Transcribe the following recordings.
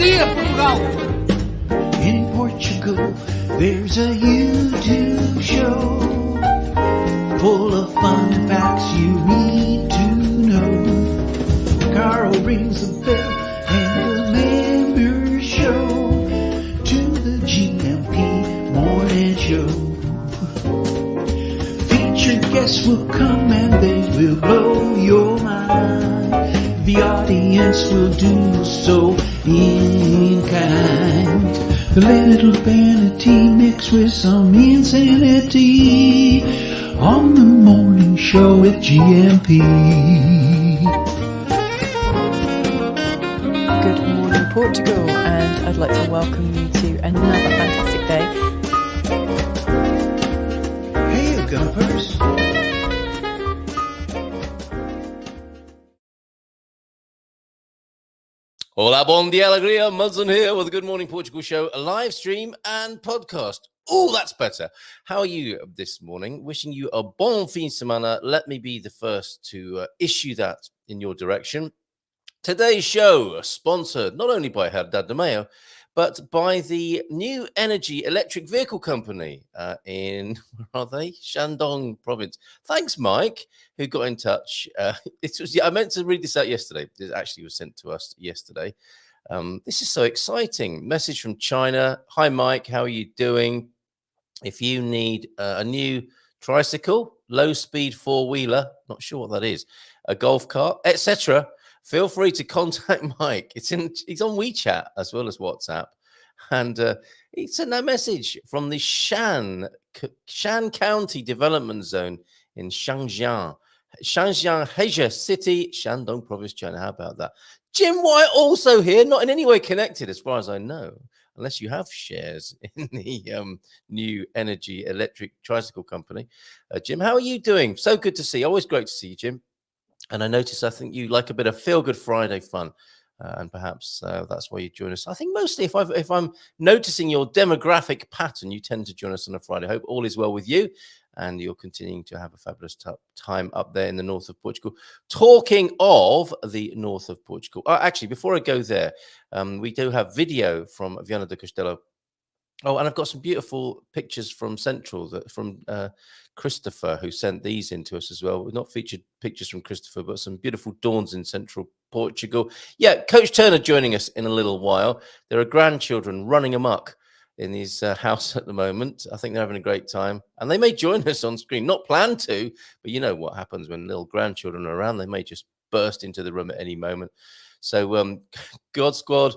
dia, Portugal! In Portugal, there's a YouTube show full of fun facts you need to know. Carl rings the bell and the members show to the GMP Morning Show. Featured guests will come and they will blow your mind. The audience will do so in kind. The little vanity mixed with some insanity on the morning show with GMP. Good morning, Portugal, and I'd like to welcome you to another fantastic day. Hey, Gumpers. Hola, bon dia, alegria, Muzzin here with the Good Morning Portugal show, a live stream and podcast. Oh, that's better. How are you this morning? Wishing you a bon fin de semana. Let me be the first to issue that in your direction. Today's show sponsored not only by Herdad de Mayo, but by the new energy electric vehicle company in, where are they? Shandong province. Thanks, Mike, who got in touch. I meant to read this out yesterday. It actually was sent to us yesterday. This is so exciting. Message from China. Hi, Mike. How are you doing? If you need a new tricycle, low-speed four-wheeler, not sure what that is, a golf cart, etc., feel free to contact Mike. He's on WeChat as well as WhatsApp. And he sent a message from the Shan County Development Zone in Shangjiang, Heizhou City, Shandong Province, China. How about that? Jim White also here, not in any way connected as far as I know, unless you have shares in the new energy electric tricycle company. Jim, how are you doing? So good to see you. Always great to see you, Jim. And I notice, I think you like a bit of feel-good Friday fun, and perhaps that's why you join us. I think mostly if I'm noticing your demographic pattern, you tend to join us on a Friday. I hope all is well with you, and you're continuing to have a fabulous time up there in the north of Portugal. Talking of the north of Portugal, actually, before I go there, we do have video from Viana do Castelo. Oh, and I've got some beautiful pictures from Central, from Christopher, who sent these in to us as well. We've not featured pictures from Christopher, but some beautiful dawns in Central Portugal. Yeah, Coach Turner joining us in a little while. There are grandchildren running amok in his house at the moment. I think they're having a great time. And they may join us on screen. Not planned to, but you know what happens when little grandchildren are around. They may just burst into the room at any moment. So God Squad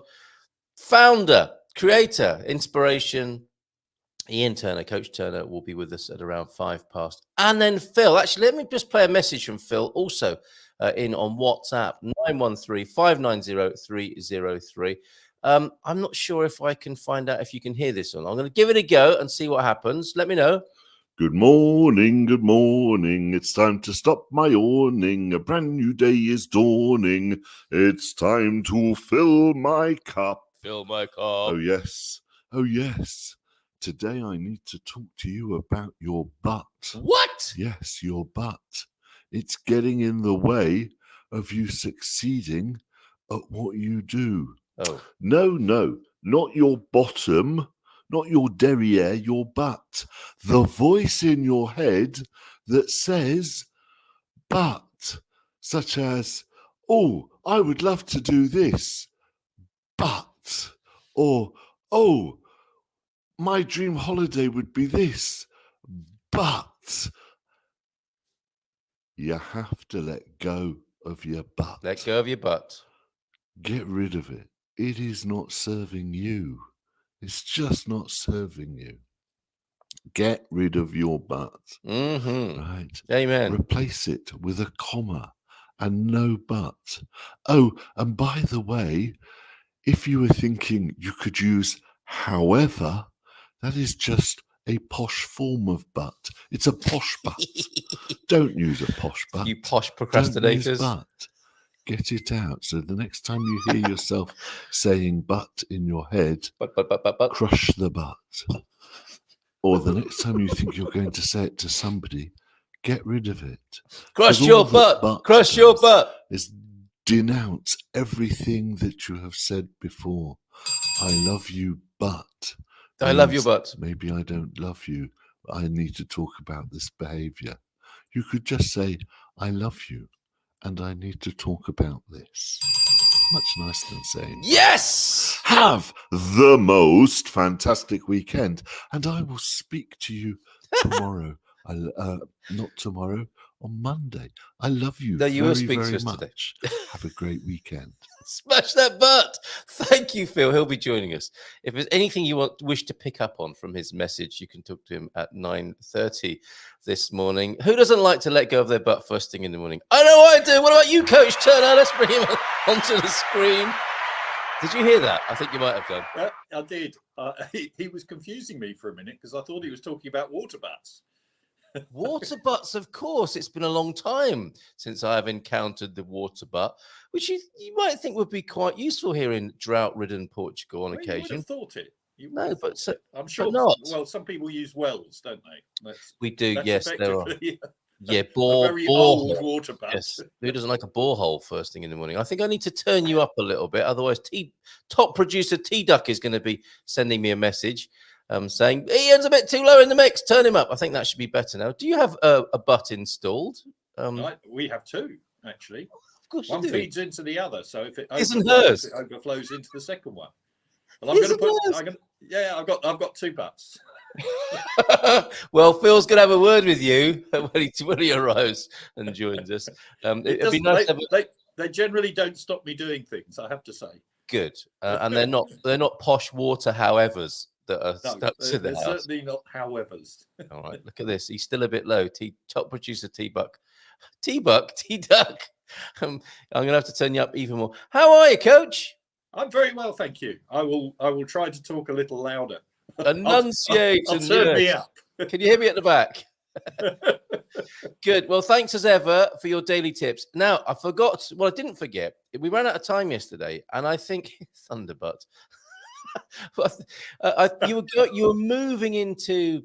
founder, creator, inspiration, Ian Turner, Coach Turner, will be with us at around 5:00. And then Phil, actually, let me just play a message from Phil, also in on WhatsApp, 913-590-303. I'm not sure if I can find out if you can hear this or not. I'm going to give it a go and see what happens. Let me know. Good morning, good morning. It's time to stop my yawning. A brand new day is dawning. It's time to fill my cup. Fill my cup. Oh, yes. Oh, yes. Today I need to talk to you about your butt. What? Yes, your butt. It's getting in the way of you succeeding at what you do. Oh. No, not your bottom, not your derriere, your butt. The voice in your head that says but, such as, oh, I would love to do this, but, or, oh, my dream holiday would be this, but. You have to let go of your butt. Let go of your butt. Get rid of it. It is not serving you. It's just not serving you. Get rid of your butt. Mm-hmm. Right. Amen. Replace it with a comma and no but. Oh, and by the way, if you were thinking you could use however, that is just a posh form of butt. It's a posh butt. Don't use a posh butt. You posh procrastinators. Don't use butt. Get it out. So the next time you hear yourself saying butt in your head, but. Crush the butt. Or the next time you think you're going to say it to somebody, get rid of it. Crush your butt. Crush your butt. Is denounce everything that you have said before. I love you, but I love you, means but maybe I don't love you. I need to talk about this behavior. You could just say, I love you, and I need to talk about this. Much nicer than saying, yes. have the most fantastic weekend, and I will speak to you tomorrow. Not tomorrow, on Monday. I love you No, you will very, speak to very us today. much. Have a great weekend. Smash that butt. Thank you, Phil. He'll be joining us. If there's anything you wish to pick up on from his message, you can talk to him at 9:30 this morning. Who doesn't like to let go of their butt first thing in the morning? I know I do. What about you, Coach Turner? Let's bring him onto the screen. Did you hear that? I think you might have done. I did. He was confusing me for a minute because I thought he was talking about water butts. Water butts, of course. It's been a long time since I have encountered the water butt, which you might think would be quite useful here in drought-ridden Portugal on occasion. You would have thought it. No, but I'm sure. not. Well, some people use wells, don't they? We do. That's yes, there are. Yeah, a very old water butt. Yes. Who doesn't like a borehole first thing in the morning? I think I need to turn you up a little bit. Otherwise, top producer T-Duck is going to be sending me a message saying, Ian's a bit too low in the mix. Turn him up. I think that should be better now. Do you have a butt installed? We have two, actually. Of course one you do. Feeds into the other. So if it Isn't overflows, hers? it overflows into the second one. And I'm going to put... I've got two butts. Well, Phil's going to have a word with you when he arrives and joins us. It'd be nice. They generally don't stop me doing things, I have to say. Good, and they're not posh water howevers that are stuck to the house. Certainly not howevers. All right, look at this. He's still a bit low. Top producer T-Duck. I'm going to have to turn you up even more. How are you, Coach? I'm very well, thank you. I will try to talk a little louder. Enunciate. I'll turn me up. Can you hear me at the back? Good. Well, thanks as ever for your daily tips. Now, I didn't forget. We ran out of time yesterday, and I think Thunderbutt. You were moving into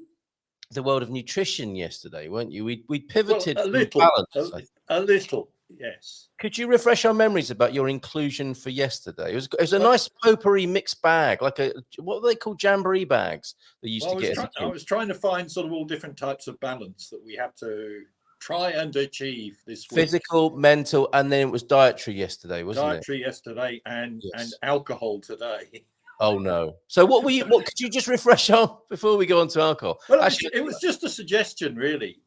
the world of nutrition yesterday, weren't you? We pivoted a little, balance. a little, yes. Could you refresh our memories about your inclusion for yesterday? It was a nice potpourri mixed bag, like what do they call jamboree bags that used to get. I was trying to find sort of all different types of balance that we have to try and achieve this week. Physical, mental, and then it was dietary yesterday, wasn't it? Dietary yesterday and alcohol today. Oh no! So what could you just refresh on before we go on to alcohol? Well, it was just a suggestion, really.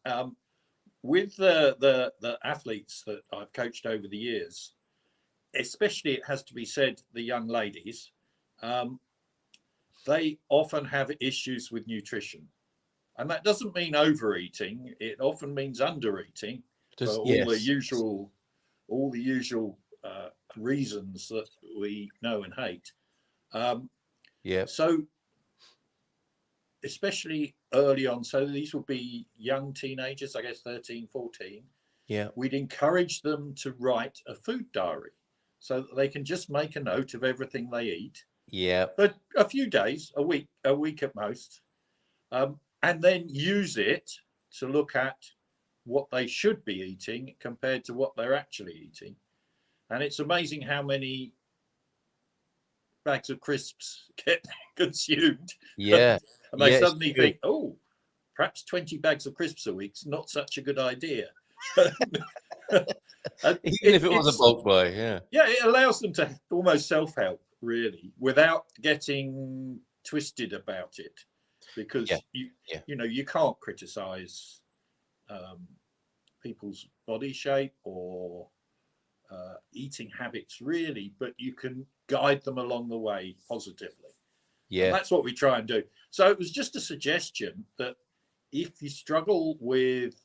With the athletes that I've coached over the years, especially, it has to be said, the young ladies, they often have issues with nutrition, and that doesn't mean overeating. It often means undereating for all the usual reasons that we know and hate. So especially early on, so these would be young teenagers, I guess 13, 14. Yeah, we'd encourage them to write a food diary so that they can just make a note of everything they eat. Yeah, but a few days, a week at most, and then use it to look at what they should be eating compared to what they're actually eating. And it's amazing how many bags of crisps get consumed. Yeah. And they suddenly think, oh, perhaps 20 bags of crisps a week's not such a good idea. Even if it was a bulk buy, yeah. Yeah, it allows them to almost self-help, really, without getting twisted about it. Because you can't criticize people's body shape or eating habits, really, but you can guide them along the way positively. Yeah, and that's what we try and do. So it was just a suggestion that if you struggle with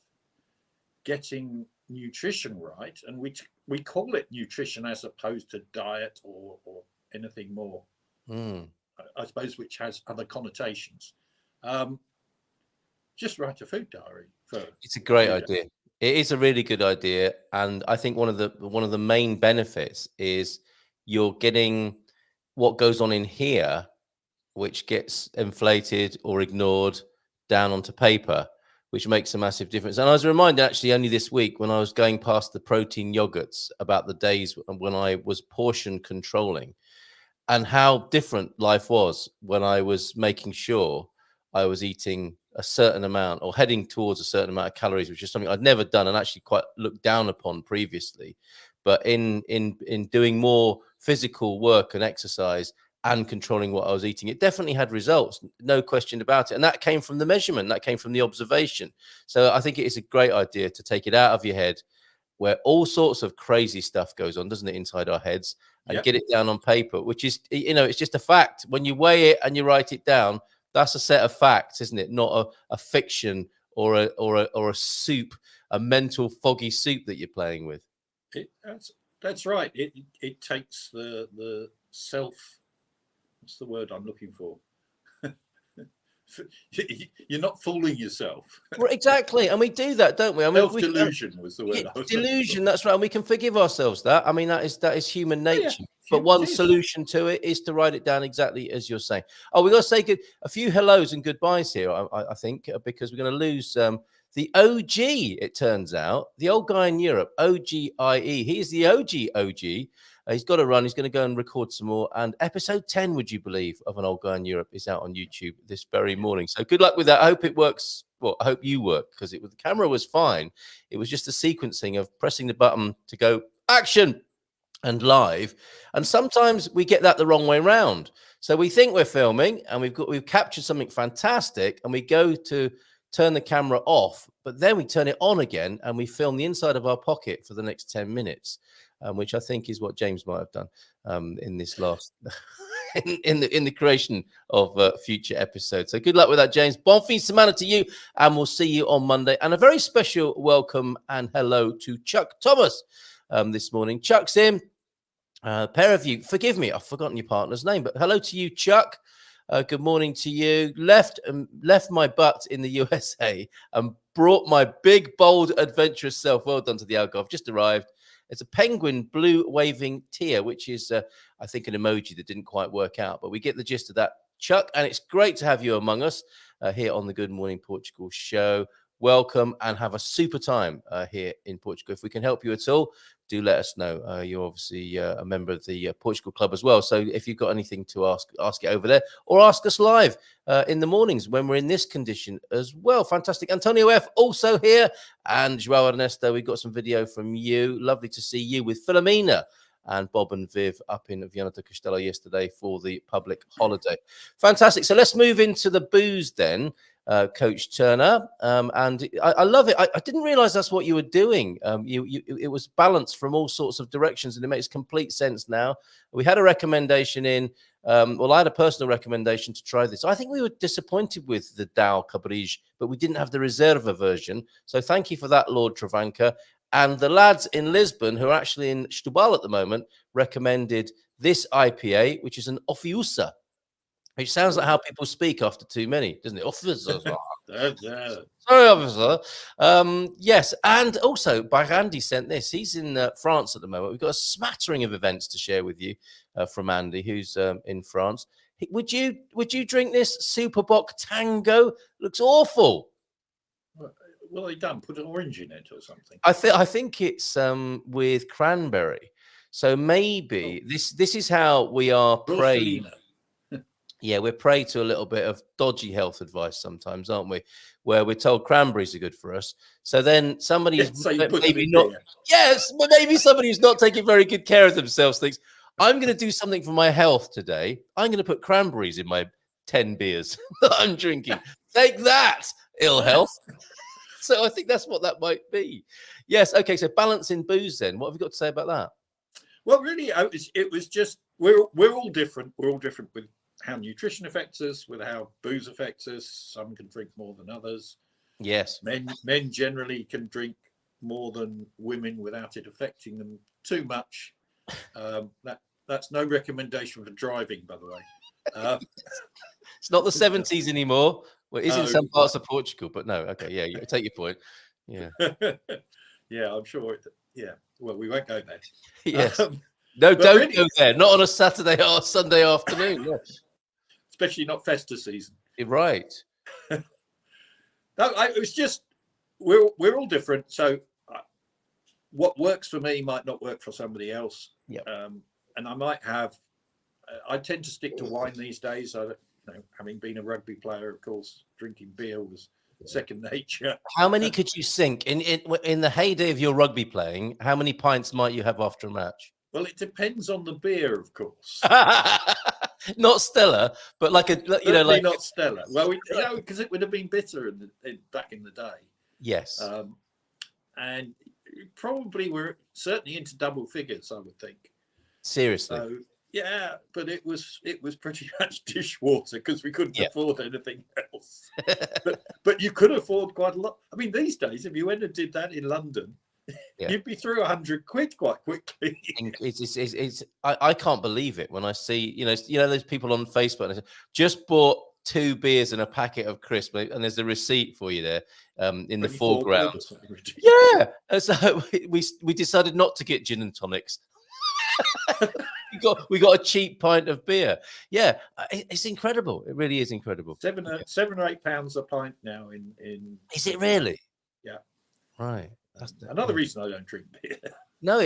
getting nutrition right, and we call it nutrition as opposed to diet or anything more, I suppose, which has other connotations, just write a food diary. It's a great idea. It is a really good idea, and I think one of the main benefits is you're getting what goes on in here, which gets inflated or ignored, down onto paper, which makes a massive difference. And I was reminded actually only this week when I was going past the protein yogurts about the days when I was portion controlling and how different life was when I was making sure I was eating a certain amount or heading towards a certain amount of calories, which is something I'd never done and actually quite looked down upon previously. But in doing more physical work and exercise and controlling what I was eating, it definitely had results, no question about it. And that came from the measurement, that came from the observation. So I think it is a great idea to take it out of your head, where all sorts of crazy stuff goes on, doesn't it, inside our heads, and get it down on paper, which is, it's just a fact. When you weigh it and you write it down, that's a set of facts, isn't it? Not a fiction or a soup, a mental foggy soup that you're playing with. That's right. It takes the self. What's the word I'm looking for? You're not fooling yourself. Well, exactly, and we do that, don't we? I mean, self-delusion was the word. Delusion. That's right. And we can forgive ourselves that. I mean, that is human nature. Yeah. But one solution to it is to write it down exactly as you're saying. Oh, we got to say a few hellos and goodbyes here. I think because we're going to lose the OG. It turns out the old guy in Europe, OGIE. He is the OG. He's got to run. He's going to go and record some more. And episode 10, would you believe, of An Old Guy in Europe is out on YouTube this very morning. So good luck with that. I hope it works. Well, I hope you work, because the camera was fine. It was just the sequencing of pressing the button to go action and live. And sometimes we get that the wrong way round. So we think we're filming and we've captured something fantastic, and we go to turn the camera off, but then we turn it on again and we film the inside of our pocket for the next 10 minutes. Which I think is what James might have done in this last in the creation of future episodes. So good luck with that, James. Bon fin de semana to you, and we'll see you on Monday. And a very special welcome and hello to Chuck Thomas this morning. Chuck's in. Pair of you, forgive me, I've forgotten your partner's name, but hello to you, Chuck. Good morning to you. Left my butt in the USA and brought my big, bold, adventurous self. Well done to the Algarve. Just arrived. It's a penguin blue waving tear, which is, I think, an emoji that didn't quite work out. But we get the gist of that, Chuck. And it's great to have you among us here on the Good Morning Portugal show. Welcome and have a super time here in Portugal. If we can help you at all, do let us know. You're obviously a member of the Portugal Club as well. So if you've got anything to ask it over there, or ask us live in the mornings when we're in this condition as well. Fantastic. Antonio F. also here. And Joao Ernesto, we got some video from you. Lovely to see you with Philomena and Bob and Viv up in Viana do Castelo yesterday for the public holiday. Fantastic. So let's move into the booze then. Coach Turner, and I love it. I didn't realize that's what you were doing. It was balanced from all sorts of directions, and it makes complete sense now. We had a recommendation in, I had a personal recommendation to try this. I think we were disappointed with the Dao Cabrij, but we didn't have the Reserva version. So thank you for that, Lord Travanca. And the lads in Lisbon, who are actually in Setúbal at the moment, recommended this IPA, which is an Ofiusa. Which sounds like how people speak after too many, doesn't it? Officer. Sorry, officer. Yes, and also, Andy sent this. He's in France at the moment. We've got a smattering of events to share with you from Andy, who's in France. Would you drink this Superbock Tango? Looks awful. Well, they done put an orange in it or something. I think it's with cranberry. So maybe this is how we are prey. Yeah, we're prey to a little bit of dodgy health advice sometimes, aren't we? Where we're told cranberries are good for us. So then somebody's maybe not. Yes, but maybe somebody who's not taking very good care of themselves thinks, I'm going to do something for my health today. I'm going to put cranberries in my 10 beers that I'm drinking. Take that, ill health. So I think that's what that might be. Yes. Okay. So balancing booze then. What have you got to say about that? Well, really, it was just we're all different. We're all different with how nutrition affects us, with how booze affects us. Some can drink more than others. Yes. Men generally can drink more than women without it affecting them too much. That's no recommendation for driving, by the way. It's not the 70s anymore. Well, it is in some parts of Portugal, but no. Okay, yeah, you take your point. Yeah. Yeah, I'm sure. Yeah. Well, we won't go there. Yes. No, don't really go there. Not on a Saturday or Sunday afternoon. Yes. Especially not Festa season. You're right. No, it was just we're all different. So what works for me might not work for somebody else. Yeah. And I might have. I tend to stick to wine these days. Having been a rugby player, of course, drinking beer was second nature. How many could you sink in the heyday of your rugby playing? How many pints might you have after a match? Well, it depends on the beer, of course. Not Stella, but like not Stella. Well, because it would have been bitter back in the day. Yes. And probably we're certainly into double figures, I would think. Seriously. So, yeah, but it was pretty much dishwater because we couldn't afford anything else. but you could afford quite a lot. I mean, these days, if you went and did that in London, you'd be through 100 quid quite quickly. I can't believe it when I see those people on Facebook and they say, just bought 2 beers and a packet of crisps, and there's a receipt for you there in the foreground. Yeah, and so we decided not to get gin and tonics. we got a cheap pint of beer. Yeah, it's incredible. It really is incredible. £7 or £8 a pint now. In is it really? Yeah. Right. That's another reason I don't drink beer. No,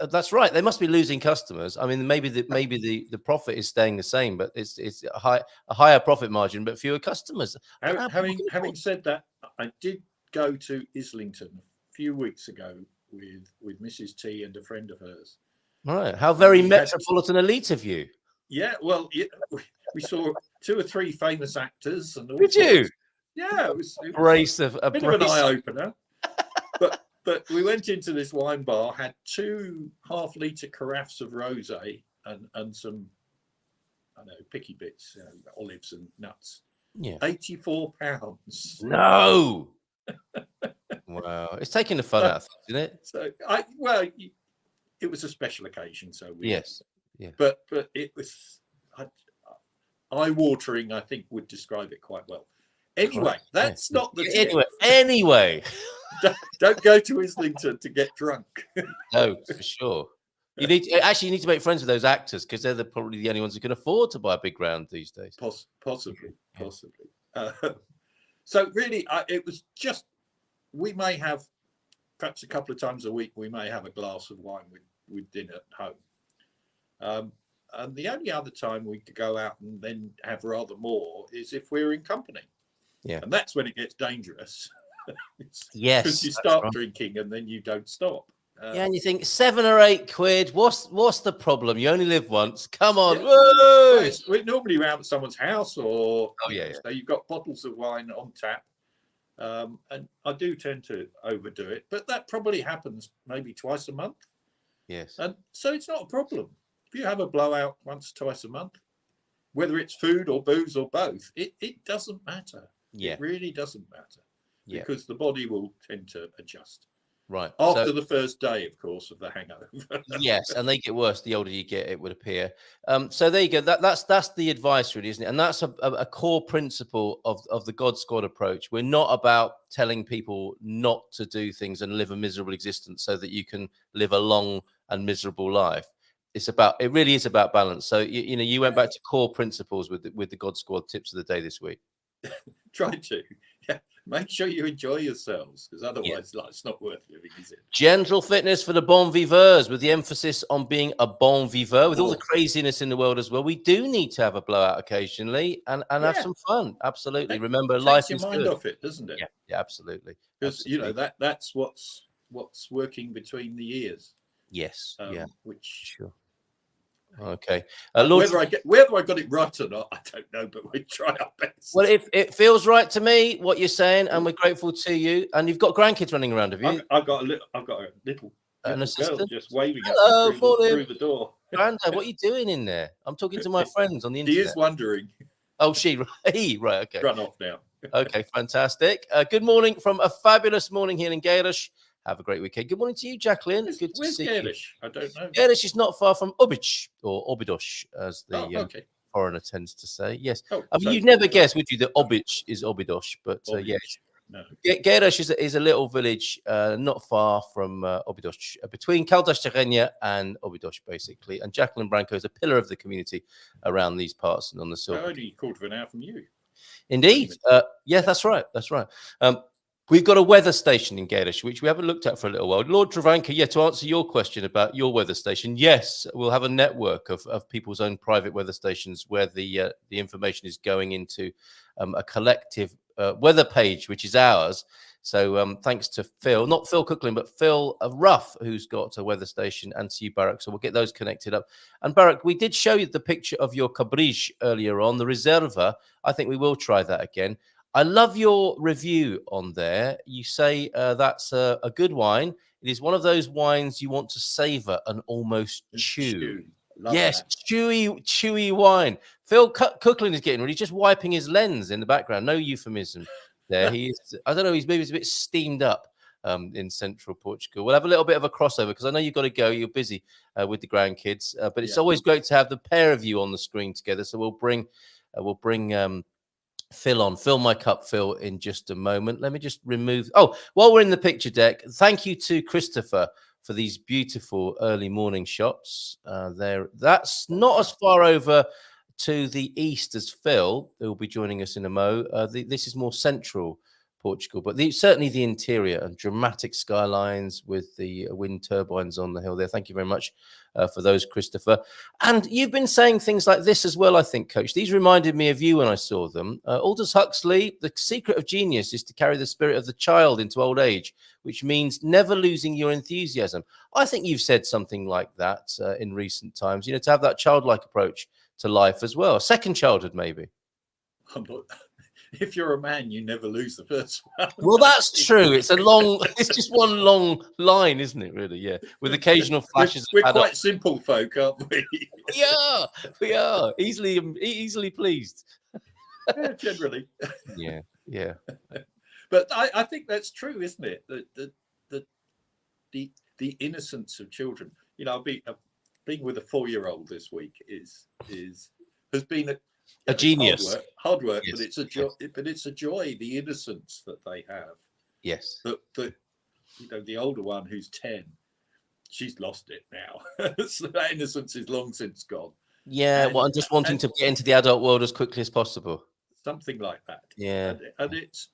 that's right. They must be losing customers. I mean, maybe the profit is staying the same, but it's a higher profit margin, but fewer customers. Having said that, I did go to Islington a few weeks ago with Mrs. T and a friend of hers. Right. How very metropolitan elite of you. Yeah. Well, we saw 2 or 3 famous actors and all. Did you? Yeah, it was a bit of an eye opener. But we went into this wine bar, had 2 half-litre carafes of rosé and some, I don't know, picky bits, olives and nuts. Yeah. £84. No. Wow. It's taking the fun out of things, isn't it? So it was a special occasion, so yes. Yeah. But it was eye-watering, I think, would describe it quite well. Anyway, that's not the tip. Anyway. Don't go to Islington to get drunk. No, for sure. You need to make friends with those actors because they're probably the only ones who can afford to buy a big round these days. Possibly. So really, it was just, we may have perhaps a couple of times a week, we may have a glass of wine with dinner at home. And the only other time we could go out and then have rather more is if we're in company. Yeah. And that's when it gets dangerous. Yes. Because you start drinking and then you don't stop. And you think 7 or 8 quid, what's the problem? You only live once. Come on. Yeah. Well, we're normally around at someone's house or so you've got bottles of wine on tap. And I do tend to overdo it, but that probably happens maybe twice a month. Yes. And so it's not a problem. If you have a blowout once, twice a month, whether it's food or booze or both, it doesn't matter. Yeah. It really doesn't matter. Yeah. Because the body will tend to adjust. Right. After the first day, of course, of the hangover. Yes, and they get worse the older you get, it would appear. So there you go. That's the advice, really, isn't it? And that's a core principle of the God Squad approach. We're not about telling people not to do things and live a miserable existence so that you can live a long and miserable life. It really is about balance. So you went back to core principles with the God Squad tips of the day this week. Try to. Yeah. Make sure you enjoy yourselves, because otherwise it's not worth living, is it? Gentle fitness for the bon viveurs, with the emphasis on being a bon viveur. With all the craziness in the world as well, we do need to have a blowout occasionally and have some fun. Absolutely. Remember, life is your mind good. off it, doesn't it? Yeah, absolutely. Because that's what's working between the ears. Yes. Which sure. Okay. Whether I got it right or not, I don't know, but we try our best. Well, it feels right to me what you're saying, and we're grateful to you. And you've got grandkids running around, have you? I've got a little assistant girl just waving at me through the door. Granda, what are you doing in there? I'm talking to my friends on the internet. She is wondering. Oh, right, okay. Run off now. Okay, fantastic. Good morning from a fabulous morning here in Gaelish. Have a great weekend. Good morning to you, Jacqueline. Good to see Gaelish? You. I don't know. Gaelish is not far from Ubich or Obidosh, as the foreigner tends to say. Yes. You'd never guess, would you, that Obich is Obidosh? But yes. No. Gaelish is a little village not far from Obidosh, between Caldash and Obidosh, basically. And Jacqueline Branco is a pillar of the community around these parts and on the Silver. Only a quarter of an hour from you. Indeed. Yeah, that's right. That's right. We've got a weather station in Gaelish, which we haven't looked at for a little while. Lord Travanka, yeah, to answer your question about your weather station, yes, we'll have a network of people's own private weather stations where the information is going into a collective weather page, which is ours. So thanks to Phil, not Phil Cooklin, but Phil Ruff, who's got a weather station, and to you, Barak. So we'll get those connected up. And Barak, we did show you the picture of your cabrij earlier on, the Reserva. I think we will try that again. I love your review on there. You say that's a good wine. It is one of those wines you want to savor and almost chew. Yes, that. chewy wine. Phil Cooklin is getting ready, just wiping his lens in the background. No euphemism there. He is, I don't know, he's maybe a bit steamed up in Central Portugal. We'll have a little bit of a crossover because I know you've got to go. You're busy with the grandkids, but it's always great to have the pair of you on the screen together. So we'll bring Phil on. Fill my cup, Phil, in just a moment. Let me just remove. Oh, while we're in the picture deck, thank you to Christopher for these beautiful early morning shots. That's not as far over to the east as Phil, who will be joining us in a mo. This is more central Portugal, but certainly the interior and dramatic skylines with the wind turbines on the hill there. Thank you very much for those, Christopher. And you've been saying things like this as well, I think, Coach. These reminded me of you when I saw them. Aldous Huxley, the secret of genius is to carry the spirit of the child into old age, which means never losing your enthusiasm. I think you've said something like that in recent times, you know, to have that childlike approach to life as well. Second childhood, maybe. If you're a man, you never lose the first one. Well, that's true. It's just one long line, isn't it, really? Yeah. With occasional flashes. We're quite simple folk, aren't we? We are. Easily pleased. Yeah, generally. Yeah. But I think that's true, isn't it? The innocence of children. You know, being with a 4-year-old this week has been a genius. Hard work, yes. but it's a joy. The innocence that they have. Yes. That you know, the older one who's 10, she's lost it now. So that innocence is long since gone. Yeah. Well, I'm just wanting to get into the adult world as quickly as possible. Something like that. Yeah. And it's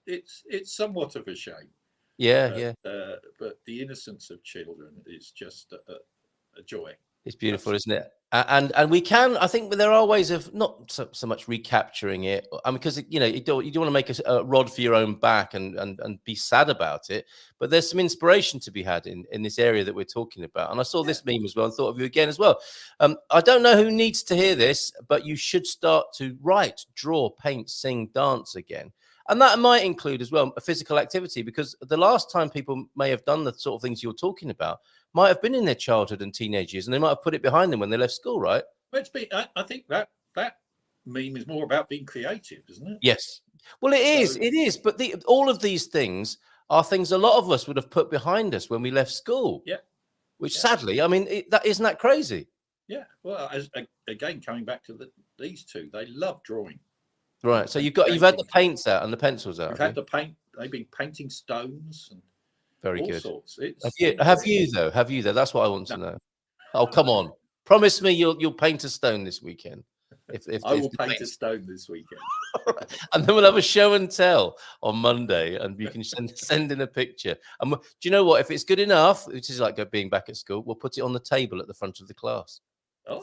somewhat of a shame. Yeah. But the innocence of children is just a joy. It's beautiful, isn't it? And we can, I think there are ways of not so much recapturing it. I mean, because, you know, you don't want to make a rod for your own back and be sad about it. But there's some inspiration to be had in this area that we're talking about. And I saw this meme as well and thought of you again as well. I don't know who needs to hear this, but you should start to write, draw, paint, sing, dance again. And that might include as well a physical activity, because the last time people may have done the sort of things you're talking about might have been in their childhood and teenage years, and they might have put it behind them when they left school, right? I think that meme is more about being creative, isn't it? Yes. Well, it is. But all of these things are things a lot of us would have put behind us when we left school. Yeah. Which sadly, I mean, isn't that crazy? Yeah. Well, again, coming back to these two, they love drawing. Right. So you've had the paints out and the pencils out. We've had the paint. They've been painting stones and very all good. Sorts. Have you though? That's what I want to know. Oh, come on! Promise me you'll paint a stone this weekend. If I will paint a stone this weekend, and then we'll have a show and tell on Monday, and you can send in a picture. And do you know what? If it's good enough, which is like being back at school, we'll put it on the table at the front of the class.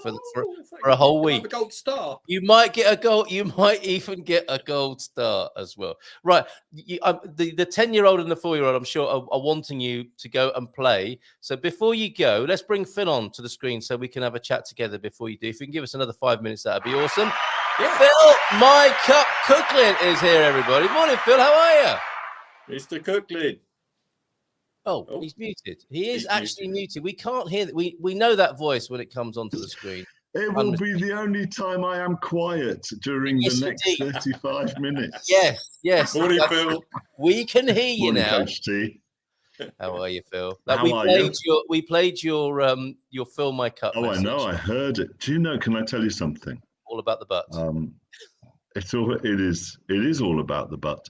For a whole week. A gold star. You might get a gold. You might even get a gold star as well. Right. The 10-year-old and the 4-year-old, I'm sure, are wanting you to go and play. So before you go, let's bring Phil on to the screen so we can have a chat together before you do. If you can give us another 5 minutes, that'd be awesome. Yeah. Phil, my cup Cooklin is here, everybody. Morning, Phil. How are you? Mr. Cooklin. Oh, he's muted. He is actually muted. We can't hear that. We know that voice when it comes onto the screen. It will be the only time I am quiet during the next 35 minutes. Yes. Morning, Phil. We can hear you Morning, now. Coach T. How are you, Phil? We played your Fill My Cup. Oh, I know. I heard it. Do you know? Can I tell you something? All about the butt. It is all about the butt.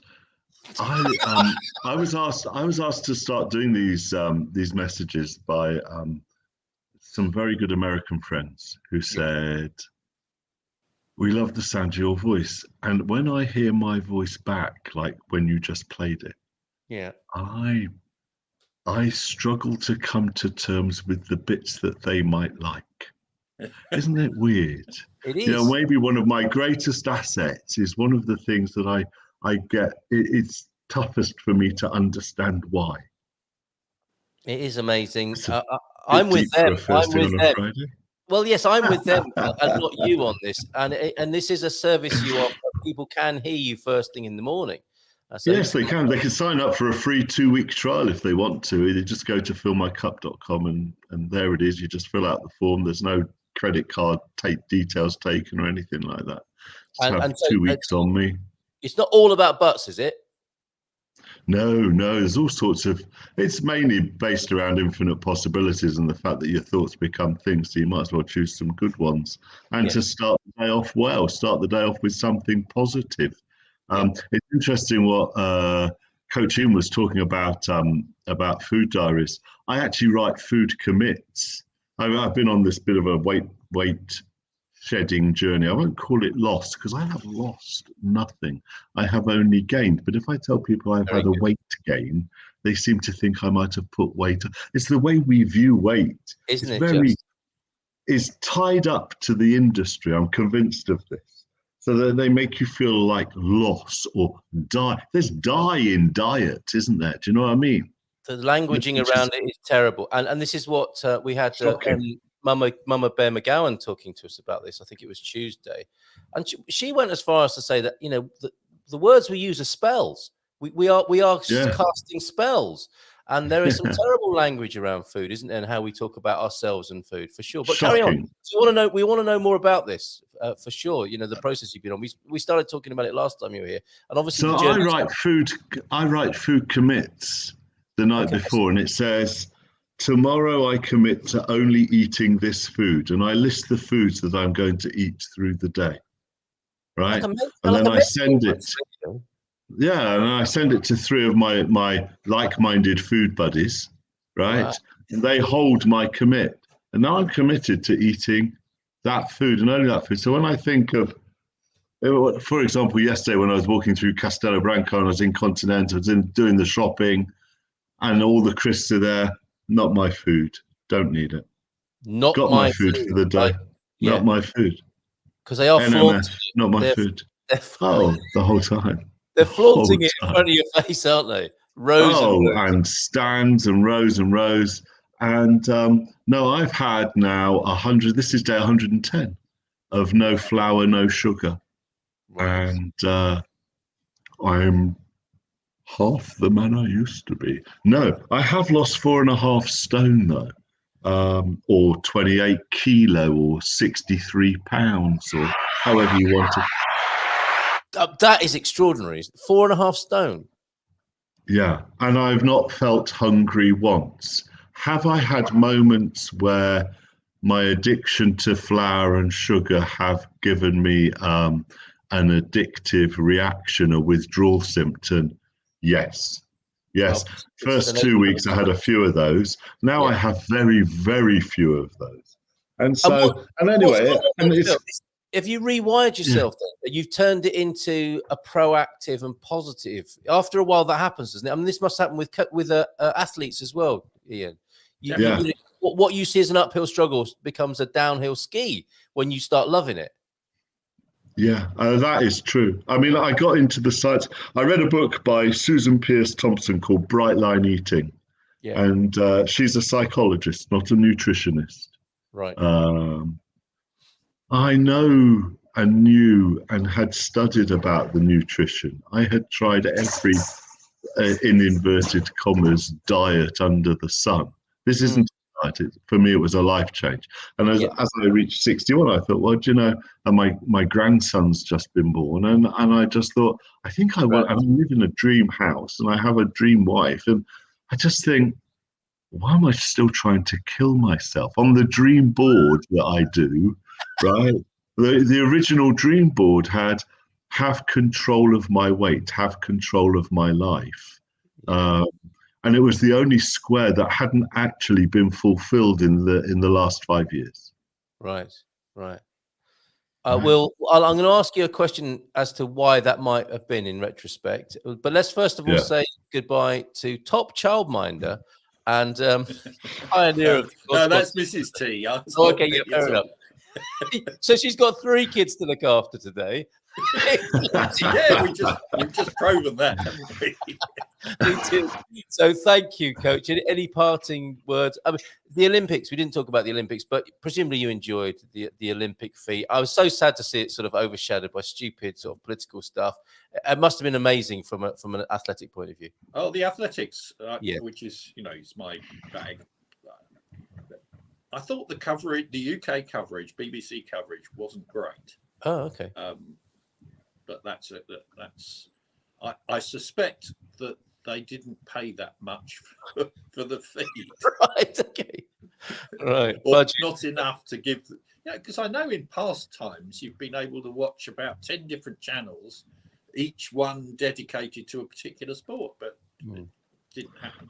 I was asked to start doing these messages by some very good American friends who said, We love the sound of your voice. And when I hear my voice back, like when you just played it, Yeah. I struggle to come to terms with the bits that they might like. Isn't it weird? It You know, is. maybe one of my greatest assets is one of the things that I get. It's toughest for me to understand why. It is amazing. It's a I'm bit with deep for them. a I'm first thing with on a them. Friday. Well, yes, I'm with them and not you on this. And this is a service you offer. People can hear you first thing in the morning. So Yes, they can. They can sign up for a free 2-week trial if they want to. They just go to fillmycup.com and there it is. You just fill out the form. There's no credit card details taken or anything like that. Just have and so 2 weeks on me. it's not all about butts, is it? No, there's all sorts of. It's mainly based around infinite possibilities and the fact that your thoughts become things. So you might as well choose some good ones and to start the day off well. Start the day off with something positive. It's interesting what Coach Ian was talking about food diaries. I actually write food commits. I've been on this bit of a weight shedding journey. I won't call it lost because I have lost nothing. I have only gained. But if I tell people I've had a weight gain, they seem to think I might have put weight. It's the way we view weight. Isn't it's it very just? is tied up to the industry. I'm convinced of this. So that they make you feel like loss or die. There's die in diet, isn't there? Do you know what I mean? The languaging around it is terrible. And this is what we had Mama Bear McGowan talking to us about this. I think it was Tuesday. And she went as far as to say that, you know, the words we use are spells. We are casting spells. And there is some terrible language around food, isn't there? And how we talk about ourselves and food, for sure. But carry on. So we want to know more about this, for sure. You know, the process you've been on. We started talking about it last time you were here, and obviously. So I write food commits the night before, and it says, tomorrow I commit to only eating this food, and I list the foods that I'm going to eat through the day. Right, and then I send it. Yeah, and I send it to 3 of my like-minded food buddies, right? Wow. And they hold my commit. And now I'm committed to eating that food and only that food. So when I think of, for example, yesterday when I was walking through Castelo Branco and I was in Continental, I was doing the shopping and all the crisps are there, not my food. Don't need it. Not Got my food for the day. Not my food. Because they are NMF, not my food. The whole time. They're flaunting it in front of your face, aren't they? Rows and stands and rows and rows. And no, I've had now 100. This is day 110 of no flour, no sugar, and I'm half the man I used to be. No, I have lost 4.5 stone though, or 28 kilo, or 63 pounds, or however you want it. That is extraordinary. 4.5 stone. Yeah, and I've not felt hungry once. Have I had moments where my addiction to flour and sugar have given me an addictive reaction, a withdrawal symptom? Yes. Well, first 2 weeks I had a few of those. Now I have very, very few of those. And so, if you rewired yourself, then you've turned it into a proactive and positive. After a while, that happens, doesn't it? I mean, this must happen with athletes as well, Ian. What you see as an uphill struggle becomes a downhill ski when you start loving it. Yeah, that is true. I mean, I got into the science. I read a book by Susan Peirce Thompson called Bright Line Eating, and she's a psychologist, not a nutritionist. Right. I know and knew and had studied about the nutrition. I had tried every, in inverted commas, diet under the sun. This isn't a diet. For me, it was a life change. And as I reached 61, I thought, well, do you know, and my grandson's just been born. And I just thought, I think I want, and I live in a dream house and I have a dream wife. And I just think, why am I still trying to kill myself? On the dream board that I do, right? The original dream board had have control of my weight, have control of my life. And it was the only square that hadn't actually been fulfilled in the last 5 years. Right. I'm going to ask you a question as to why that might have been in retrospect. But let's first of all say goodbye to top childminder and pioneer of. No, that's Mrs. T. Okay, yeah, fair enough. So she's got 3 kids to look after today. Yeah, we've just proven that, haven't we? So thank you, Coach. Any parting words? I mean, the Olympics, we didn't talk about the Olympics, but presumably you enjoyed the Olympic feat. I was so sad to see it sort of overshadowed by stupid sort of political stuff. It must have been amazing from an athletic point of view. Oh, the athletics, which is, is my bag. I thought the coverage, the UK coverage, BBC coverage wasn't great. Oh, okay. But that's it. I suspect that they didn't pay that much for the feed. Right. Okay. Right. Or not enough to give. Because I know in past times you've been able to watch about 10 different channels, each one dedicated to a particular sport, but it didn't happen.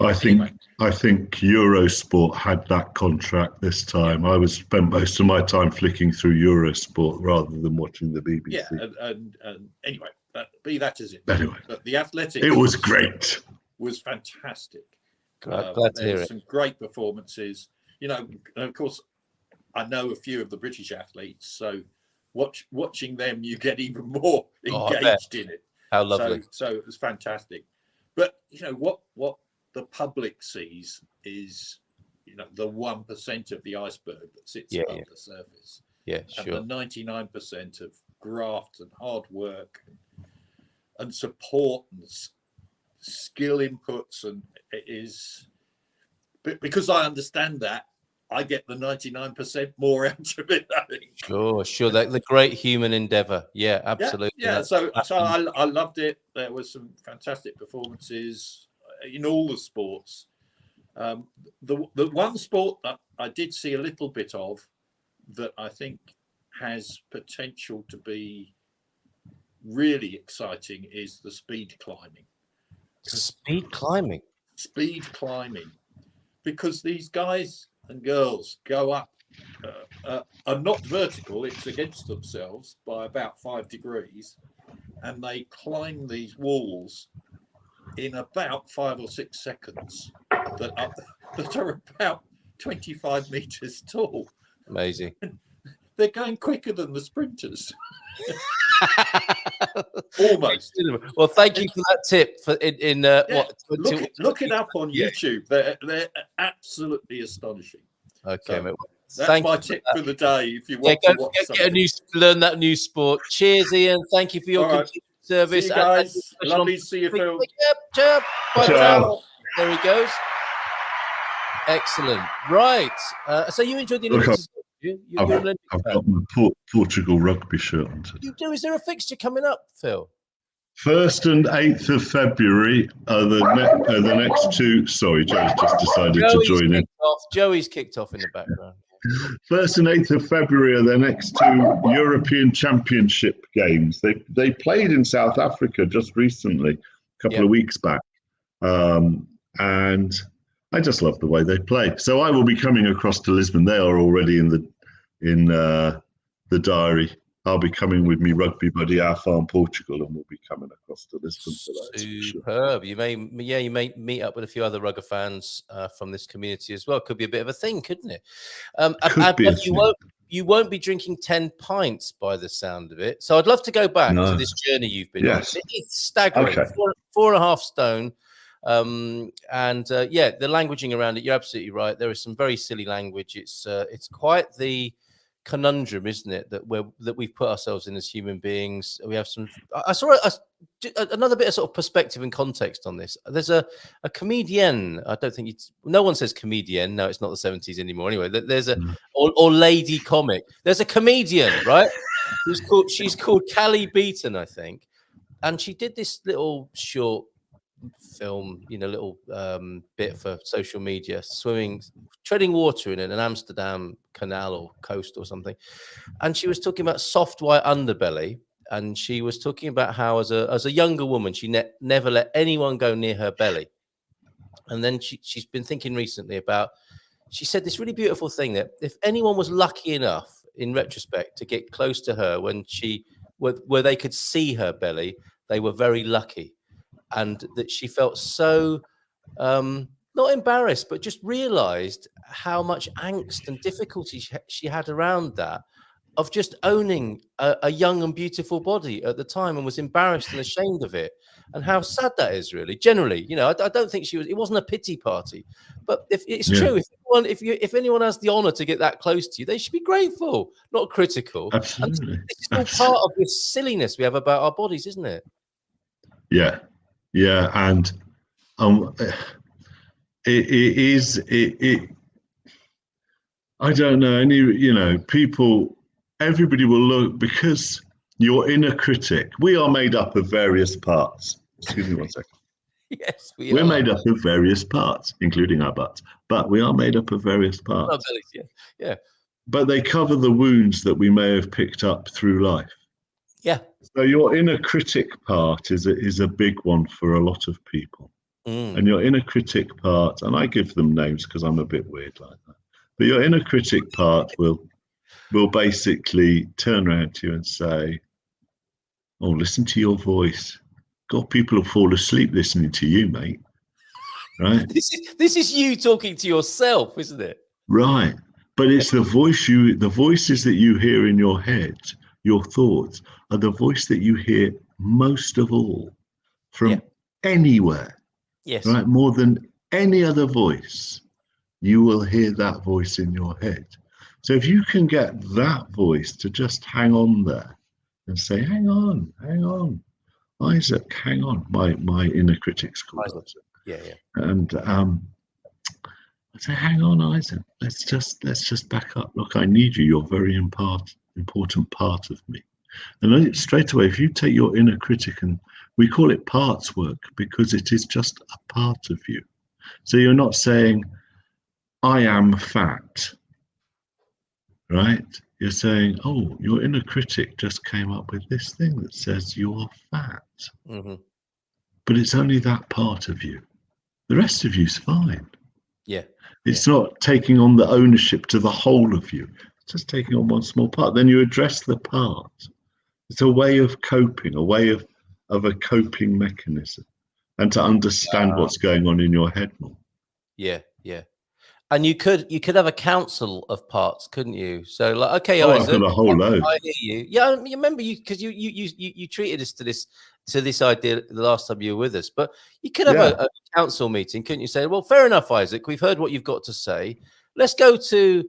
I think Eurosport had that contract this time. I spent most of my time flicking through Eurosport rather than watching the BBC. Yeah, and anyway, be that as it. Anyway, but the athletics. It was great. Was fantastic. Glad to hear it. Some great performances. And of course, I know a few of the British athletes, so watching them, you get even more engaged in it. How lovely! So it was fantastic. But what the public sees is the 1% of the iceberg that sits above the surface. Yeah, sure. And the 99% of graft and hard work and support and skill inputs, and it is because I understand that, I get the 99% more out of it, I think. Sure. The great human endeavor. Yeah, absolutely. Yeah. So I loved it. There was some fantastic performances in all the sports. The one sport that I did see a little bit of that I think has potential to be really exciting is the speed climbing. Speed climbing? Speed climbing. Because these guys and girls go up are not vertical, it's against themselves by about 5 degrees, and they climb these walls in about 5 or 6 seconds that are about 25 meters tall. Amazing. They're going quicker than the sprinters. Almost. Well, thank you for that tip. Look it up on YouTube. They're absolutely astonishing. Okay, so that's my tip for the day. If you want to watch learn that new sport. Cheers, Ian. Thank you for your continued service. See you guys. Lovely to see you, Phil. Ciao. There he goes. Excellent. Right. So you enjoyed the Olympics? I've got my Portugal rugby shirt on today. You do? Is there a fixture coming up, Phil? 1st and 8th of February are the next two. Sorry, Joe's just decided to join in. Joey's kicked off in the background. 1st and 8th of February are the next two European Championship games. They played in South Africa just recently, a couple of weeks back, and I just love the way they play. So I will be coming across to Lisbon. They are already in the diary. I'll be coming with me rugby buddy, our farm Portugal, and we'll be coming across to Lisbon for that. Superb. Sure. You may meet up with a few other rugger fans from this community as well. Could be a bit of a thing, couldn't it? You won't be drinking 10 pints by the sound of it. So I'd love to go back to this journey you've been on. It's staggering. Okay. 4.5 stone. The languaging around it, you're absolutely right. There is some very silly language. It's quite the conundrum, isn't it, that we've put ourselves in as human beings. We have some. I saw another bit of sort of perspective and context on this. There's a comedian. I don't think no one says comedian. No, it's not the 70s anymore. Anyway, there's or lady comic. There's a comedian, right? She's called Callie Beaton, I think, and she did this little short film, little bit for social media, treading water in an Amsterdam canal or coast or something, and she was talking about soft white underbelly, and she was talking about how as a younger woman she never let anyone go near her belly, and then she's been thinking recently about. She said this really beautiful thing that if anyone was lucky enough in retrospect, to get close to her when where they could see her belly, they were very lucky, and that she felt so not embarrassed, but just realized how much angst and difficulty she had around that, of just owning a young and beautiful body at the time, and was embarrassed and ashamed of it. And how sad that is, really. Generally, you know, I don't think it wasn't a pity party, but if it's true, if anyone has the honor to get that close to you, they should be grateful, not critical. Absolutely. And this is all part of this silliness we have about our bodies, isn't it? Yeah, yeah, and it is. I don't know any. You know, people. Everybody will look, because your inner critic. We are made up of various parts. Excuse me one second. Yes, we're made up of various parts, including our butts. But we are made up of various parts. Yeah. But they cover the wounds that we may have picked up through life. Yeah. So your inner critic part is a big one for a lot of people. And your inner critic part, and I give them names because I'm a bit weird like that. But your inner critic part will basically turn around to you and say, "Oh, listen to your voice. God, people will fall asleep listening to you, mate." Right? This is you talking to yourself, isn't it? Right. But it's the voices that you hear in your head, your thoughts, are the voice that you hear most of all from anywhere. Yes. Right? More than any other voice, you will hear that voice in your head. So if you can get that voice to just hang on there and say, hang on, Isaac, hang on. My inner critic's called Isaac. Yeah. And I say, hang on, Isaac, let's just back up. Look, I need you. You're a very important part of me. And then straight away, if you take your inner critic, and we call it parts work because it is just a part of you. So you're not saying, I am fat, right? You're saying, oh, your inner critic just came up with this thing that says you are fat. Mm-hmm. But it's only that part of you. The rest of you's fine. Yeah. It's not taking on the ownership to the whole of you. It's just taking on one small part. Then you address the part. It's a way of coping, a way of a coping mechanism, and to understand what's going on in your head more. Yeah. And you could have a council of parts, couldn't you? So like, okay, Isaac, I've got a whole load. I hear you. Yeah, you remember because you treated us to this idea the last time you were with us. But you could have a council meeting, couldn't you? Say, well, fair enough, Isaac. We've heard what you've got to say. Let's go to,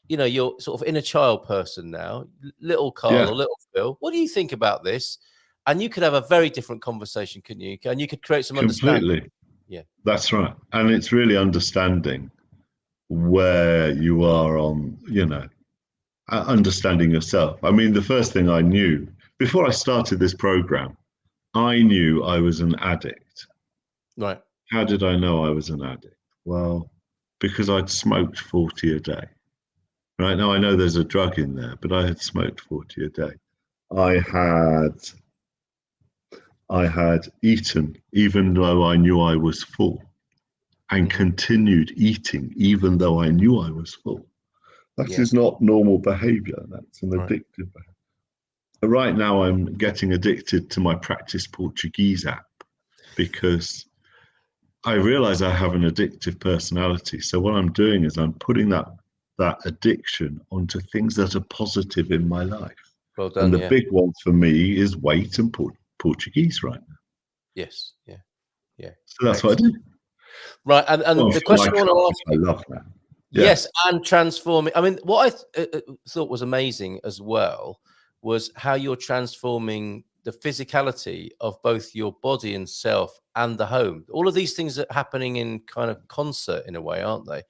you know, your sort of inner child person now, little Carl or little Phil. What do you think about this? And you could have a very different conversation, couldn't you? And you could create some understanding. Yeah, that's right. And it's really understanding where you are on, you know, understanding yourself. I mean, the first thing I knew before I started this program, I knew I was an addict. Right. How did I know I was an addict? Well, because I'd smoked 40 a day. Right now, I know there's a drug in there, but I had smoked 40 a day. I had eaten even though I knew I was full, and continued eating even though I knew I was full. That is not normal behavior. That's an addictive behavior. Right now, I'm getting addicted to my Practice Portuguese app because I realize I have an addictive personality. So what I'm doing is I'm putting that addiction onto things that are positive in my life. Well done. And the big one for me is weight and Portuguese right now. Yes. Yeah. So that's what I do. Right. And the question I want to ask you, I love that. Yes, and transforming. I mean, what I thought was amazing as well was how you're transforming the physicality of both your body and self and the home. All of these things are happening in kind of concert in a way, aren't they?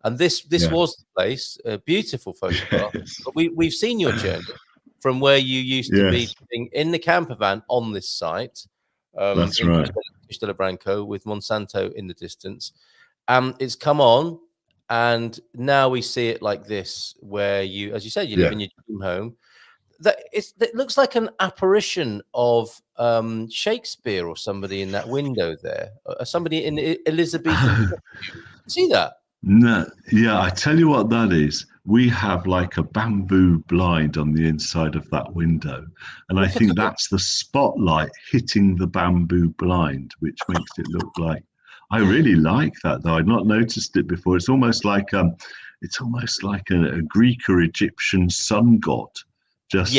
And this was the place, a beautiful photograph. Yes. But we've seen your journey from where you used to be in the camper van on this site. That's right. Castelo Branco with Monsanto in the distance. It's come on, and now we see it like this, where you, as you said, you live in your dream home. It looks like an apparition of Shakespeare or somebody in that window there, somebody in Elizabethan. See that? No, I tell you what that is. we have like a bamboo blind on the inside of that window. And I think that's the spotlight hitting the bamboo blind, which makes it look like, I really like that though. I'd not noticed it before. It's almost like a Greek or Egyptian sun god, just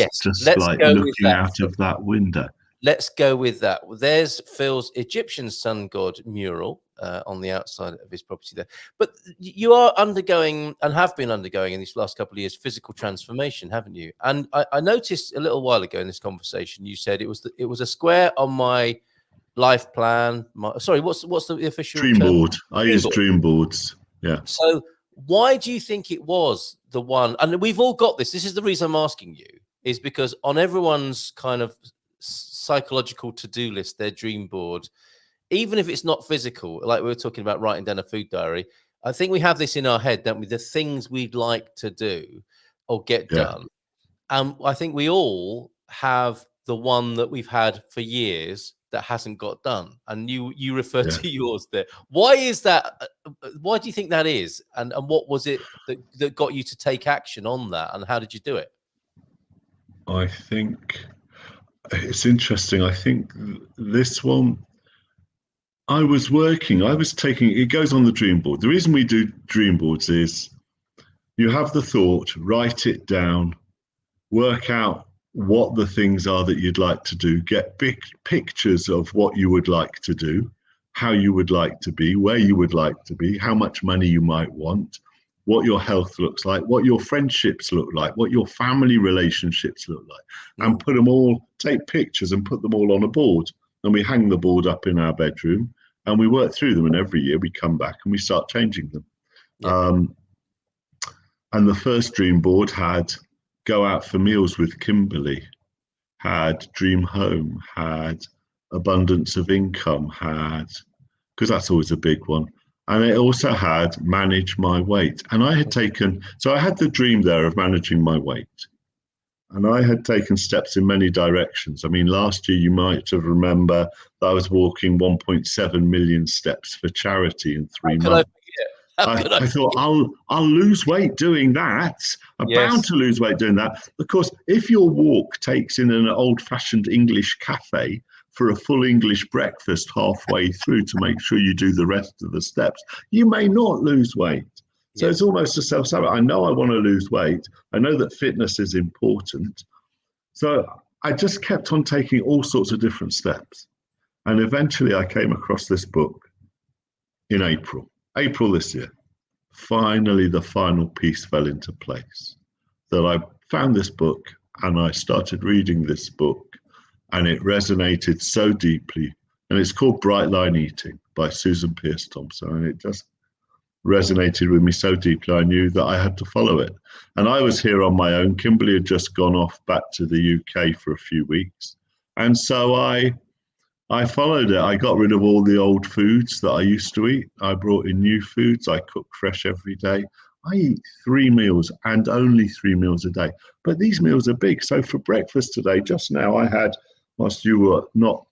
like looking out of that window. Let's go with that. There's Phil's Egyptian sun god mural on the outside of his property there. But you are undergoing and have been undergoing in these last couple of years physical transformation, haven't you? And I noticed a little while ago in this conversation, you said it was a square on my life plan. What's the official dream term? board? I use dream boards. Yeah. So why do you think it was the one? And we've all got this. This is the reason I'm asking you, is because on everyone's kind of psychological to-do list, their dream board, even if it's not physical, like we were talking about writing down a food diary, I think we have this in our head, don't we? The things we'd like to do or get done. And I think we all have the one that we've had for years that hasn't got done. And you refer to yours there. Why is that? Why do you think that is? And what was it that got you to take action on that? And how did you do it? I think it's interesting. I think this one, I was taking, it goes on the dream board. The reason we do dream boards is you have the thought, write it down, work out what the things are that you'd like to do, get big pictures of what you would like to do, how you would like to be, where you would like to be, how much money you might want, what your health looks like, what your friendships look like, what your family relationships look like, and put them all, take pictures and put them all on a board. And we hang the board up in our bedroom and we work through them. And every year we come back and we start changing them. And the first dream board had go out for meals with Kimberly, had dream home, had abundance of income, had, because that's always a big one. And it also had manage my weight. And I had taken, so I had the dream there of managing my weight. And I had taken steps in many directions. I mean, last year you might have remember that I was walking 1.7 million steps for charity in 3 months. I thought I'll lose weight doing that. I'm bound to lose weight doing that. Of course, if your walk takes in an old-fashioned English cafe for a full English breakfast halfway through to make sure you do the rest of the steps, you may not lose weight. So it's almost a self-sabotage. I know I want to lose weight. I know that fitness is important. So I just kept on taking all sorts of different steps. And eventually I came across this book in April this year. Finally, the final piece fell into place. That I found this book and I started reading this book and it resonated so deeply. And it's called Bright Line Eating by Susan Peirce Thompson. And it just resonated with me so deeply, I knew that I had to follow it. And I was here on my own. Kimberly had just gone off back to the UK for a few weeks. And so I followed it. I got rid of all the old foods that I used to eat. I brought in new foods. I cook fresh every day. I eat 3 meals and only 3 meals a day. But these meals are big. So for breakfast today, just now I had, whilst you were not,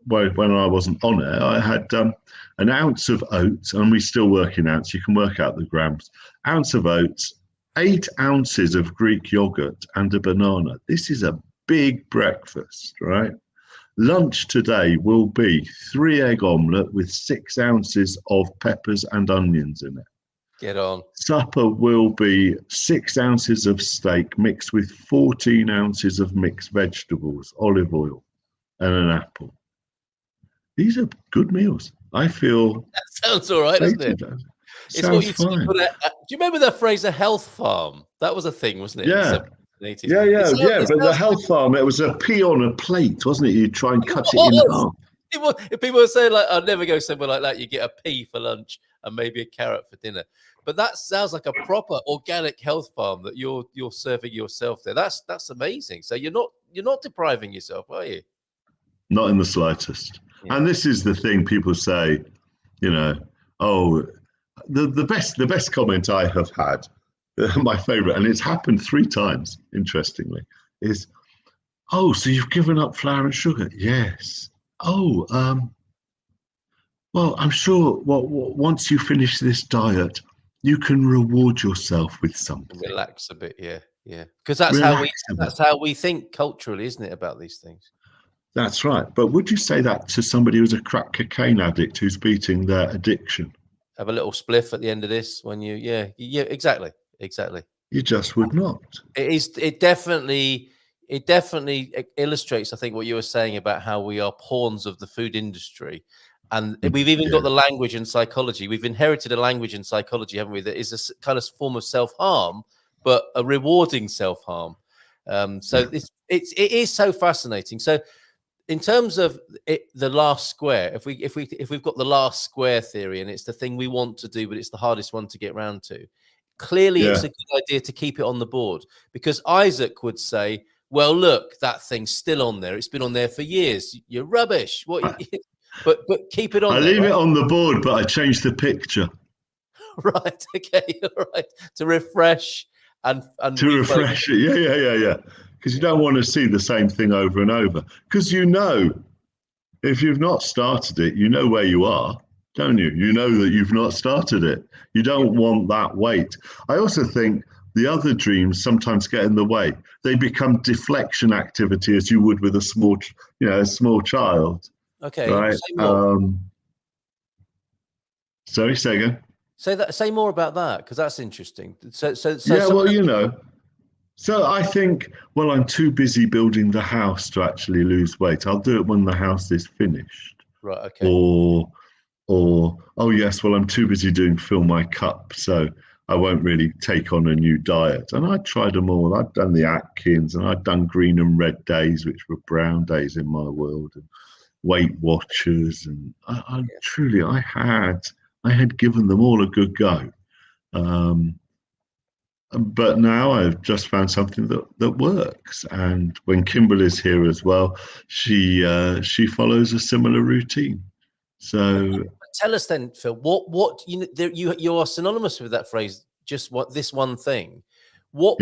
when I wasn't on it, I had an ounce of oats, and we still work in ounce. You can work out the grams. Ounce of oats, 8 ounces of Greek yogurt and a banana. This is a big breakfast, right? Lunch today will be 3 egg omelette with 6 ounces of peppers and onions in it. Get on. Supper will be 6 ounces of steak mixed with 14 ounces of mixed vegetables, olive oil, and an apple. These are good meals. I feel that sounds all right, doesn't it? It's what you fine. Do you remember that phrase, a health farm? That was a thing, wasn't it? Yeah. Yeah. But the health farm, it was a pea on a plate, wasn't it? You try and cut it in half. If people were saying, like, I'd never go somewhere like that, you get a pea for lunch and maybe a carrot for dinner. But that sounds like a proper organic health farm that you're serving yourself there. That's amazing. So you're not depriving yourself, are you? Not in the slightest. Yeah. And this is the thing people say, you know, the best comment I have had, my favorite, and it's happened 3 times, interestingly, is, oh, so you've given up flour and sugar? Yes. Oh, well, I'm sure once you finish this diet, You can reward yourself with something. Relax a bit, yeah. Because that's how we think culturally, isn't it, about these things? That's right. But would you say that to somebody who's a crack cocaine addict who's beating their addiction? Have a little spliff at the end of this when exactly. You just would not. It definitely illustrates, I think, what you were saying about how we are pawns of the food industry. And we've even got the language and psychology. We've inherited a language and psychology, haven't we? That is a kind of form of self-harm, but a rewarding self-harm. It is so fascinating. So in terms of the last square, if we've got the last square theory, and it's the thing we want to do, but it's the hardest one to get round to. Clearly, it's a good idea to keep it on the board, because Isaac would say, "Well, look, that thing's still on there. It's been on there for years. You're rubbish." But keep it on. I leave it on the board, but I change the picture. Right. Okay. All right. To refresh and to refresh it. Yeah. Because you don't want to see the same thing over and over. Because if you've not started it, you know where you are, don't you? You know that you've not started it. You don't want that weight. I also think the other dreams sometimes get in the way. They become deflection activity, as you would with a small child. Okay. Right. Sorry, say again. Say more about that, because that's interesting. So I think, well, I'm too busy building the house to actually lose weight. I'll do it when the house is finished. Right. Okay. Or oh yes, well, I'm too busy doing Fill My Cup, so I won't really take on a new diet. And I tried them all. I've done the Atkins, and I've done green and red days, which were brown days in my world, and Weight Watchers, and I had given them all a good go. But now I've just found something that works. And when Kimberly's here as well, she follows a similar routine. So tell us then, Phil, what you are synonymous with that phrase, just this one thing. What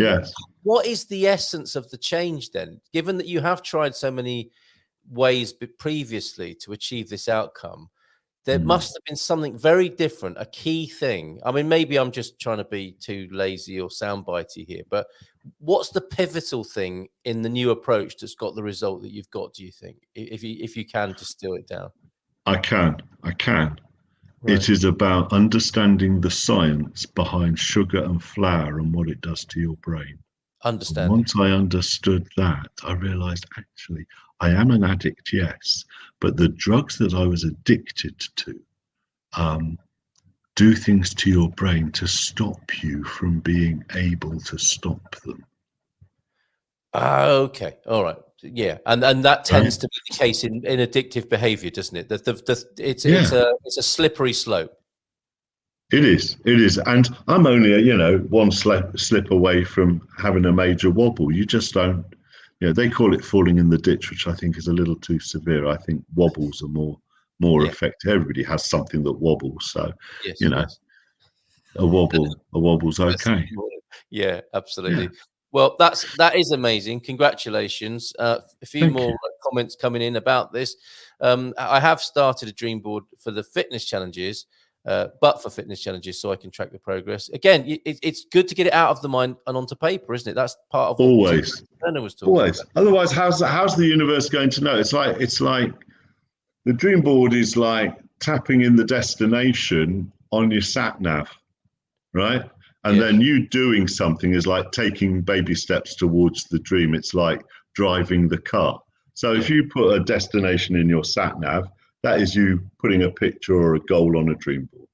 is the essence of the change then, given that you have tried so many ways previously to achieve this outcome? There must have been something very different, a key thing. I mean, maybe I'm just trying to be too lazy or soundbitey here, but what's the pivotal thing in the new approach that's got the result that you've got, do you think, if you can distill it down? I can. Right. It is about understanding the science behind sugar and flour and what it does to your brain. Understanding. Once I understood that, I realized, actually, I am an addict, yes, but the drugs that I was addicted to do things to your brain to stop you from being able to stop them. Okay. All right. Yeah. And that tends to be the case in addictive behavior, doesn't it? It's a slippery slope. It is. And I'm only, one slip away from having a major wobble. You just don't, they call it falling in the ditch, which I think is a little too severe. I think wobbles are more effective. Everybody has something that wobbles. So, yes. a wobble's okay. Yeah, absolutely. Yeah. Well, that is amazing. Congratulations. A few more comments coming in about this. I have started a dream board for the fitness challenges. But for fitness challenges, so I can track the progress. Again, it's good to get it out of the mind and onto paper, isn't it? That's part of what always was talking about. Otherwise, how's the universe going to know? It's like the dream board is like tapping in the destination on your sat nav, right? And then you doing something is like taking baby steps towards the dream. It's like driving the car. So if you put a destination in your sat nav, that is you putting a picture or a goal on a dream board,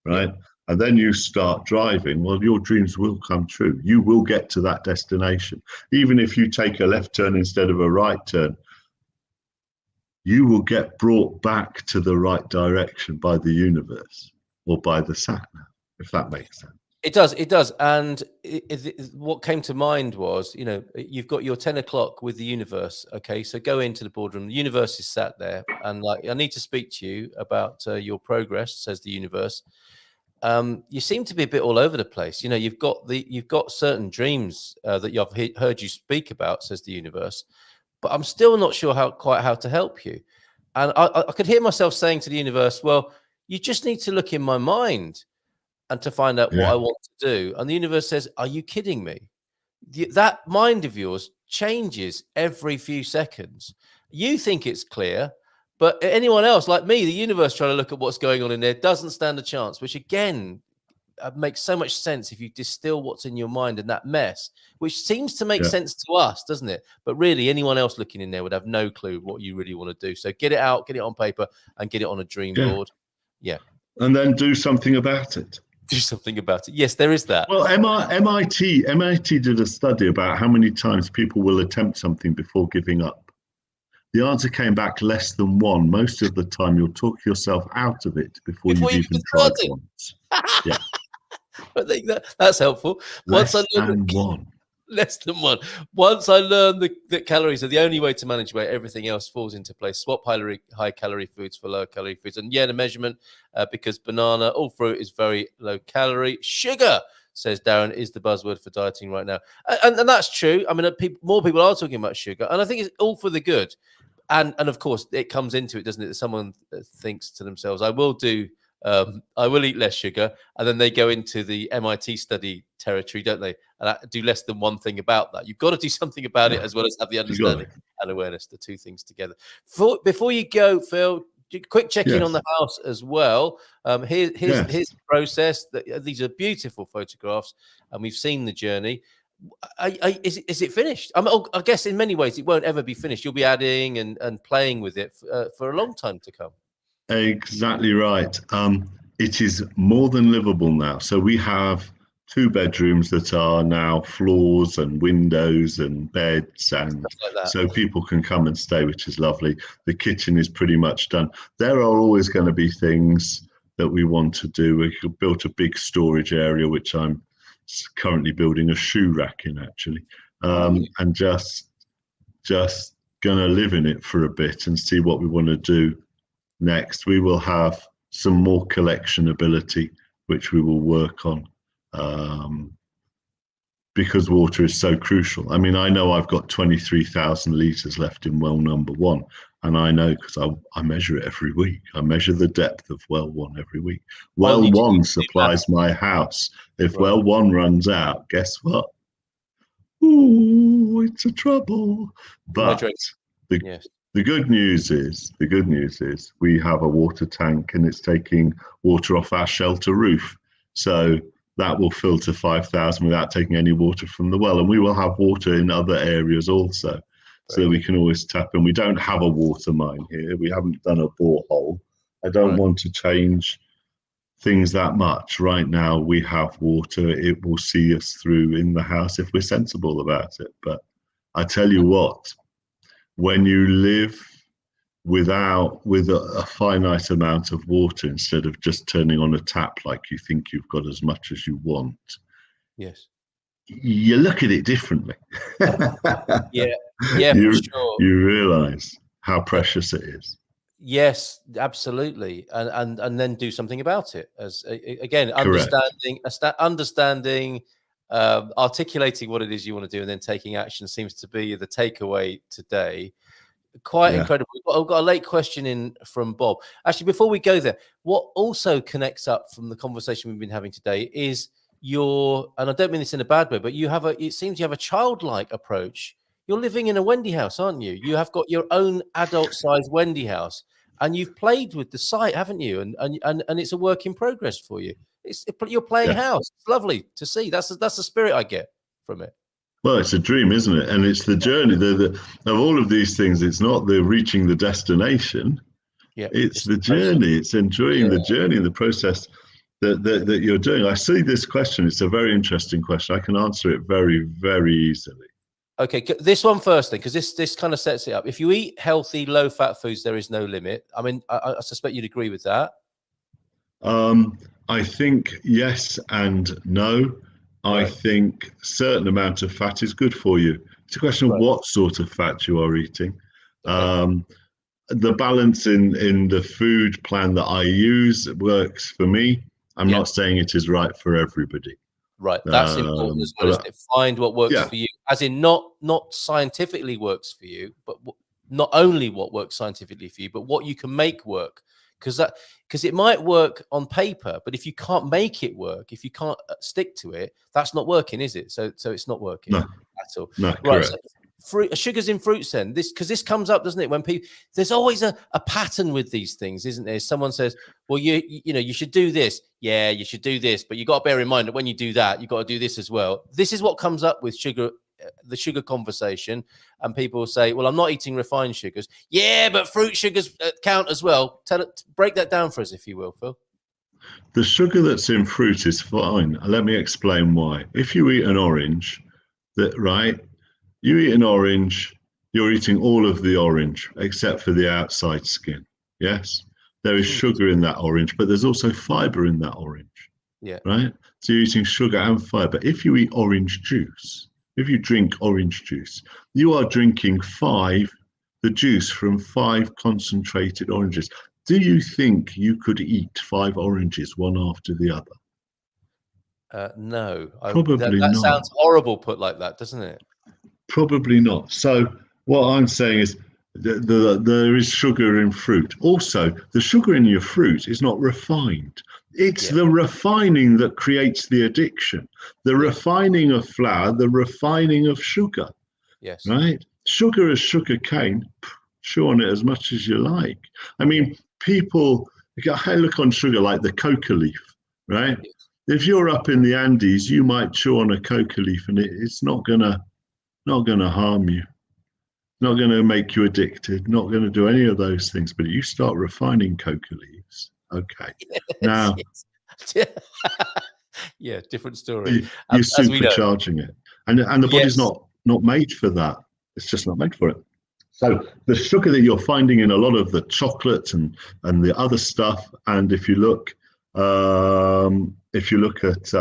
right? Yeah. And then you start driving. Well, your dreams will come true. You will get to that destination. Even if you take a left turn instead of a right turn, you will get brought back to the right direction by the universe or by the sat nav, if that makes sense. It does. And what came to mind was, you've got your 10 o'clock with the universe. Okay, so go into the boardroom. The universe is sat there, and I need to speak to you about your progress, says the universe. You seem to be a bit all over the place. You've got certain dreams that I've heard you speak about, says the universe, but I'm still not sure quite how to help you. And I could hear myself saying to the universe, well, you just need to look in my mind. and to find out what I want to do. And the universe says, are you kidding me? That mind of yours changes every few seconds. You think it's clear, but anyone else like me, the universe trying to look at what's going on in there doesn't stand a chance, which again makes so much sense if you distill what's in your mind and that mess, which seems to make sense to us, doesn't it? But really, anyone else looking in there would have no clue what you really want to do. So get it out, get it on paper, and get it on a dream board. Yeah. And then do something about it. Do something about it. Yes, there is that. Well, MIT did a study about how many times people will attempt something before giving up. The answer came back less than one. Most of the time, you'll talk yourself out of it before you've even tried once. Yeah. I think that's helpful. Less than one. Once I learned that calories are the only way to manage weight, everything else falls into place. Swap high calorie foods for low calorie foods. And the measurement, because banana, all fruit is very low calorie. Sugar, says Darren, is the buzzword for dieting right now. And that's true. I mean, more people are talking about sugar. And I think it's all for the good. And of course, it comes into it, doesn't it? That someone thinks to themselves, I will eat less sugar. And then they go into the MIT study territory, don't they? And do less than one thing about that. You've got to do something about it as well as have the understanding and awareness, the two things together. Before you go, Phil, quick check-in on the house as well. Here's the process. These are beautiful photographs, and we've seen the journey. Is it finished? I guess in many ways it won't ever be finished. You'll be adding and playing with it for a long time to come. Exactly right. It is more than livable now. So we have 2 bedrooms that are now floors and windows and beds, and so people can come and stay, which is lovely. The kitchen is pretty much done. There are always going to be things that we want to do. We built a big storage area, which I'm currently building a shoe rack in, actually, and just going to live in it for a bit and see what we want to do next. We will have some more collection ability, which we will work on, because water is so crucial. I mean, I know I've got 23,000 litres left in well number 1, and I know because I measure it every week. I measure the depth of well 1 every week. Well 1 supplies my house. If well 1 runs out, guess what? Ooh, it's a trouble. But the good news is we have a water tank, and it's taking water off our shelter roof. So that will filter 5,000 without taking any water from the well. And we will have water in other areas also, so that we can always tap in. We don't have a water mine here. We haven't done a borehole. I don't want to change things that much. Right now we have water. It will see us through in the house if we're sensible about it. But I tell you what, when you live with a finite amount of water, instead of just turning on a tap like you think you've got as much as you want, you look at it differently. You realize how precious it is. Yes, absolutely, and then do something about it. As again, understanding, articulating what it is you want to do, and then taking action seems to be the takeaway today. Quite incredible. I've got a late question in from Bob. Actually, before we go there, what also connects up from the conversation we've been having today is and I don't mean this in a bad way, but it seems you have a childlike approach. You're living in a Wendy house, aren't you? You have got your own adult-sized Wendy house, and you've played with the site, haven't you? And it's a work in progress for you. You're playing house. It's lovely to see. That's the spirit I get from it. Well, it's a dream, isn't it? And it's the journey. Of all of these things, it's not the reaching the destination. Yeah, it's the journey. It's enjoying the journey and the process that you're doing. I see this question. It's a very interesting question. I can answer it very, very easily. Okay, this one first then, because this kind of sets it up. If you eat healthy, low-fat foods, there is no limit. I mean, I suspect you'd agree with that. I think yes and no. I think a certain amount of fat is good for you. It's a question of what sort of fat you are eating. Okay. The balance in the food plan that I use works for me. I'm not saying it is right for everybody. Right, that's important as well, isn't it? Find what works for you, as in not scientifically works for you, but not only what works scientifically for you, but what you can make work. because it might work on paper, but if you can't make it work, if you can't stick to it, that's not working, is it? So it's not working No, at all. no, Right. correct. So sugars in fruits then, this comes up, doesn't it, when people, there's always a pattern with these things, isn't there? Someone says, well, you should do this. Yeah, you should do this, but you got to bear in mind that when you do that, you got to do this as well. This is what comes up with sugar, the sugar conversation, and people will say, well, I'm not eating refined sugars. Yeah, but fruit sugars count as well. Break that down for us, if you will, Phil. The sugar that's in fruit is fine. Let me explain why. If you eat an orange, you eat an orange, you're eating all of the orange except for the outside skin. Yes, there is sugar in that orange, but there's also fiber in that orange. Yeah. Right. So you're eating sugar and fiber. If you eat orange juice, if you drink orange juice, you are drinking the juice from 5 concentrated oranges. Do you think you could eat 5 oranges one after the other? No. Probably that not. sounds horrible put like that, doesn't it? Probably not. So what I'm saying is there is sugar in fruit. Also, the sugar in your fruit is not refined. It's the refining that creates the addiction. The refining of flour, the refining of sugar. Yes. Right? Sugar is sugar cane. Chew on it as much as you like. I mean, people look on sugar like the coca leaf, right? Yes. If you're up in the Andes, you might chew on a coca leaf and it's not gonna harm you. Not going to make you addicted, not going to do any of those things. But you start refining coca leaves, okay. Yes, now, yeah, different story. You're supercharging it. And the body's not made for that. It's just not made for it. So the sugar that you're finding in a lot of the chocolate and the other stuff, and if you look at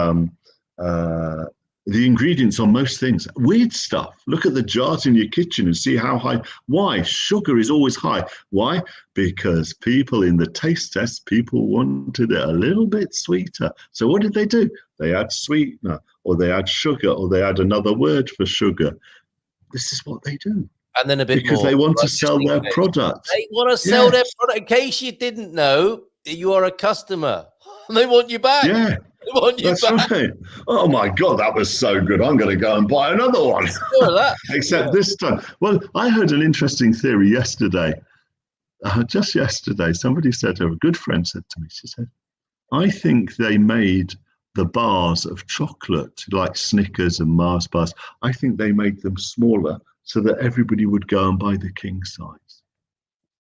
the ingredients on most things, weird stuff. Look at the jars in your kitchen and see how high. Why? Sugar is always high. Why? Because people in the taste test, people wanted it a little bit sweeter. So what did they do? They add sweetener, or they add sugar, or they add another word for sugar. This is what they do. And then a bit because more. They want to sell their product. They want to sell their product. In case you didn't know, you are a customer. They want you back. Yeah. That's right. Oh my God, that was so good. I'm going to go and buy another one. Except this time. Well, I heard an interesting theory yesterday. Just yesterday, somebody said, a good friend said to me, she said, I think they made the bars of chocolate, like Snickers and Mars bars, I think they made them smaller so that everybody would go and buy the king size.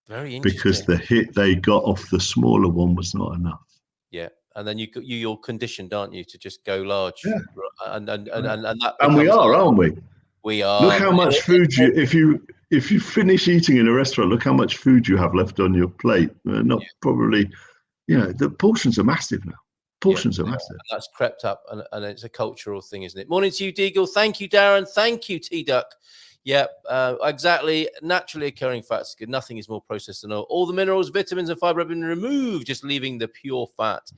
Very interesting. Because the hit they got off the smaller one was not enough. Yeah. And then you're conditioned, aren't you, to just go large? Yeah. And that and we are, aren't we? We are. Look how much food if you finish eating in a restaurant, look how much food you have left on your plate. Probably, the portions are massive now. Portions are massive. And that's crept up, and it's a cultural thing, isn't it? Morning to you, Deagle. Thank you, Darren. Thank you, T-Duck. Yeah, exactly. Naturally occurring fats good. Nothing is more processed than oil. All the minerals, vitamins, and fiber have been removed, just leaving the pure fat.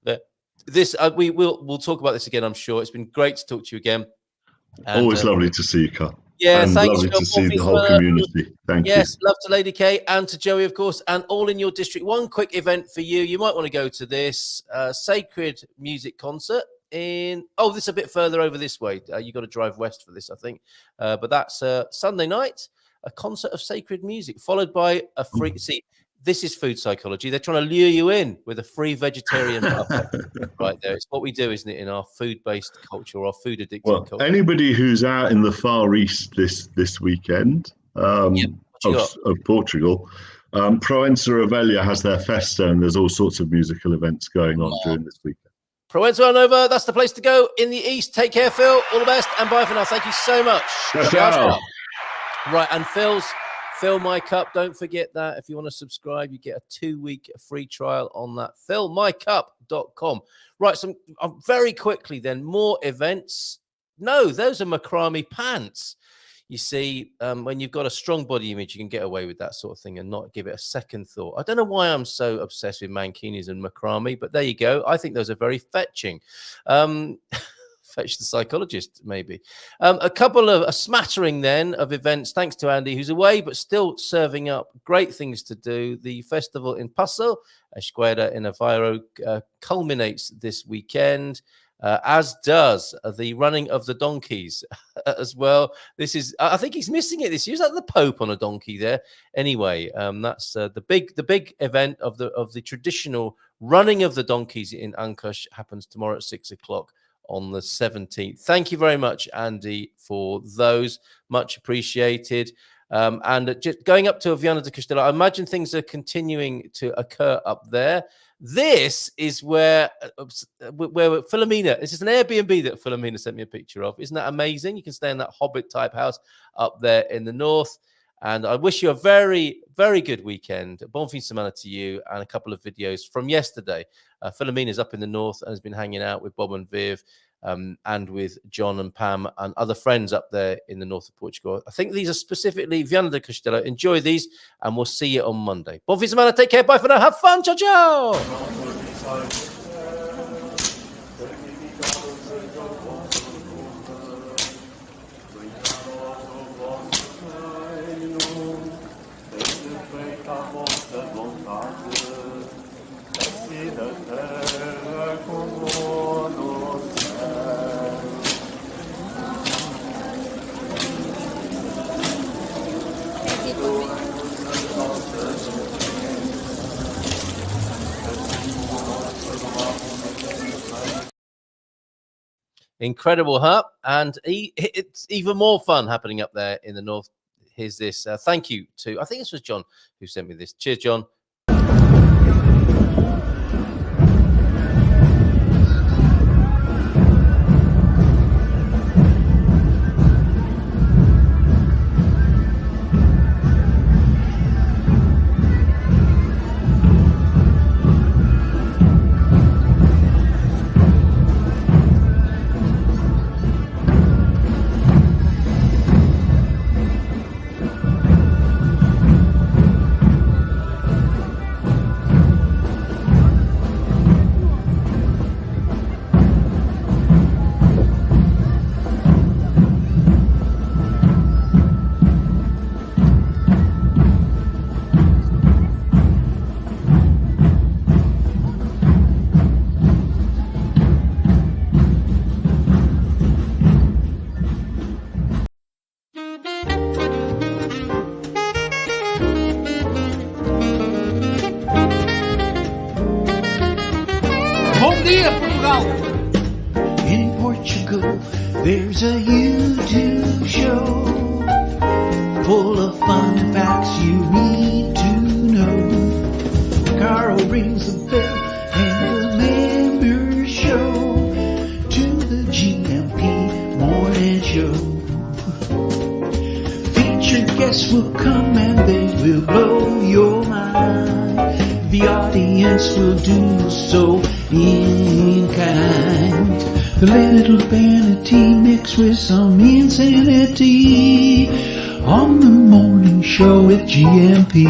We'll talk about this again, I'm sure. It's been great to talk to you again. And, always lovely to see you, Carl. Yeah, and thanks. Lovely to see the whole community. Thank you. Yes, love to Lady K and to Joey, of course, and all in your district. One quick event for you. You might want to go to this sacred music concert this is a bit further over this way. You got to drive west for this, I think. But that's Sunday night, a concert of sacred music, followed by a free. See, this is food psychology. They're trying to lure you in with a free vegetarian buffet right there. It's what we do, isn't it, in our food-based culture or food addicted culture. Anybody who's out in the Far East this weekend of Portugal, Proença Revelia has their festa, and there's all sorts of musical events going on during this weekend. Proença Nova, that's the place to go in the East. Take care, Phil. All the best, and bye for now. Thank you so much. Ciao. Right, and Fill My Cup. Don't forget that if you want to subscribe, you get a 2-week free trial on that. FillMyCup.com. Right, very quickly then, more events. No, those are macrame pants. You see, when you've got a strong body image, you can get away with that sort of thing and not give it a second thought. I don't know why I'm so obsessed with mankinis and macrame, but there you go. I think those are very fetching. fetch the psychologist, maybe. A smattering then of events, thanks to Andy, who's away, but still serving up great things to do. The festival in Passo, Esquerda in Aveiro, culminates this weekend. As does the running of the donkeys as well. I think he's missing it this year. Is that the Pope on a donkey there? Anyway, that's the big event of the traditional running of the donkeys in Ancash happens tomorrow at 6 o'clock on the 17th. Thank you very much, Andy, for those. Much appreciated. And just going up to Viana do Castelo, I imagine things are continuing to occur up there. This is where Philomena, this is an Airbnb that Philomena sent me a picture of. Isn't that amazing? You can stay in that Hobbit type house up there in the north. And I wish you a very, very good weekend. Bon fin de semana to you, and a couple of videos from yesterday. Philomena's up in the north and has been hanging out with Bob and Viv and with John and Pam and other friends up there in the north of Portugal. I think these are specifically Viana do Castelo. Enjoy these, and we'll see you on Monday. Bon fin de semana. Take care. Bye for now. Have fun. Ciao, ciao. Incredible, huh? And it's even more fun happening up there in the north. Here's this. Thank you to, I think this was John who sent me this. Cheers, John. In Portugal, there's a YouTube show full of fun facts you need to know. Carl rings the bell and the members show to the GMP morning show. Featured guests will come and they will blow your mind. The audience will do so in kind. The little vanity mixed with some insanity on the morning show with GMP.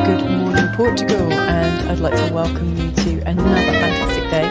Good morning, Portugal, and I'd like to welcome you to another fantastic day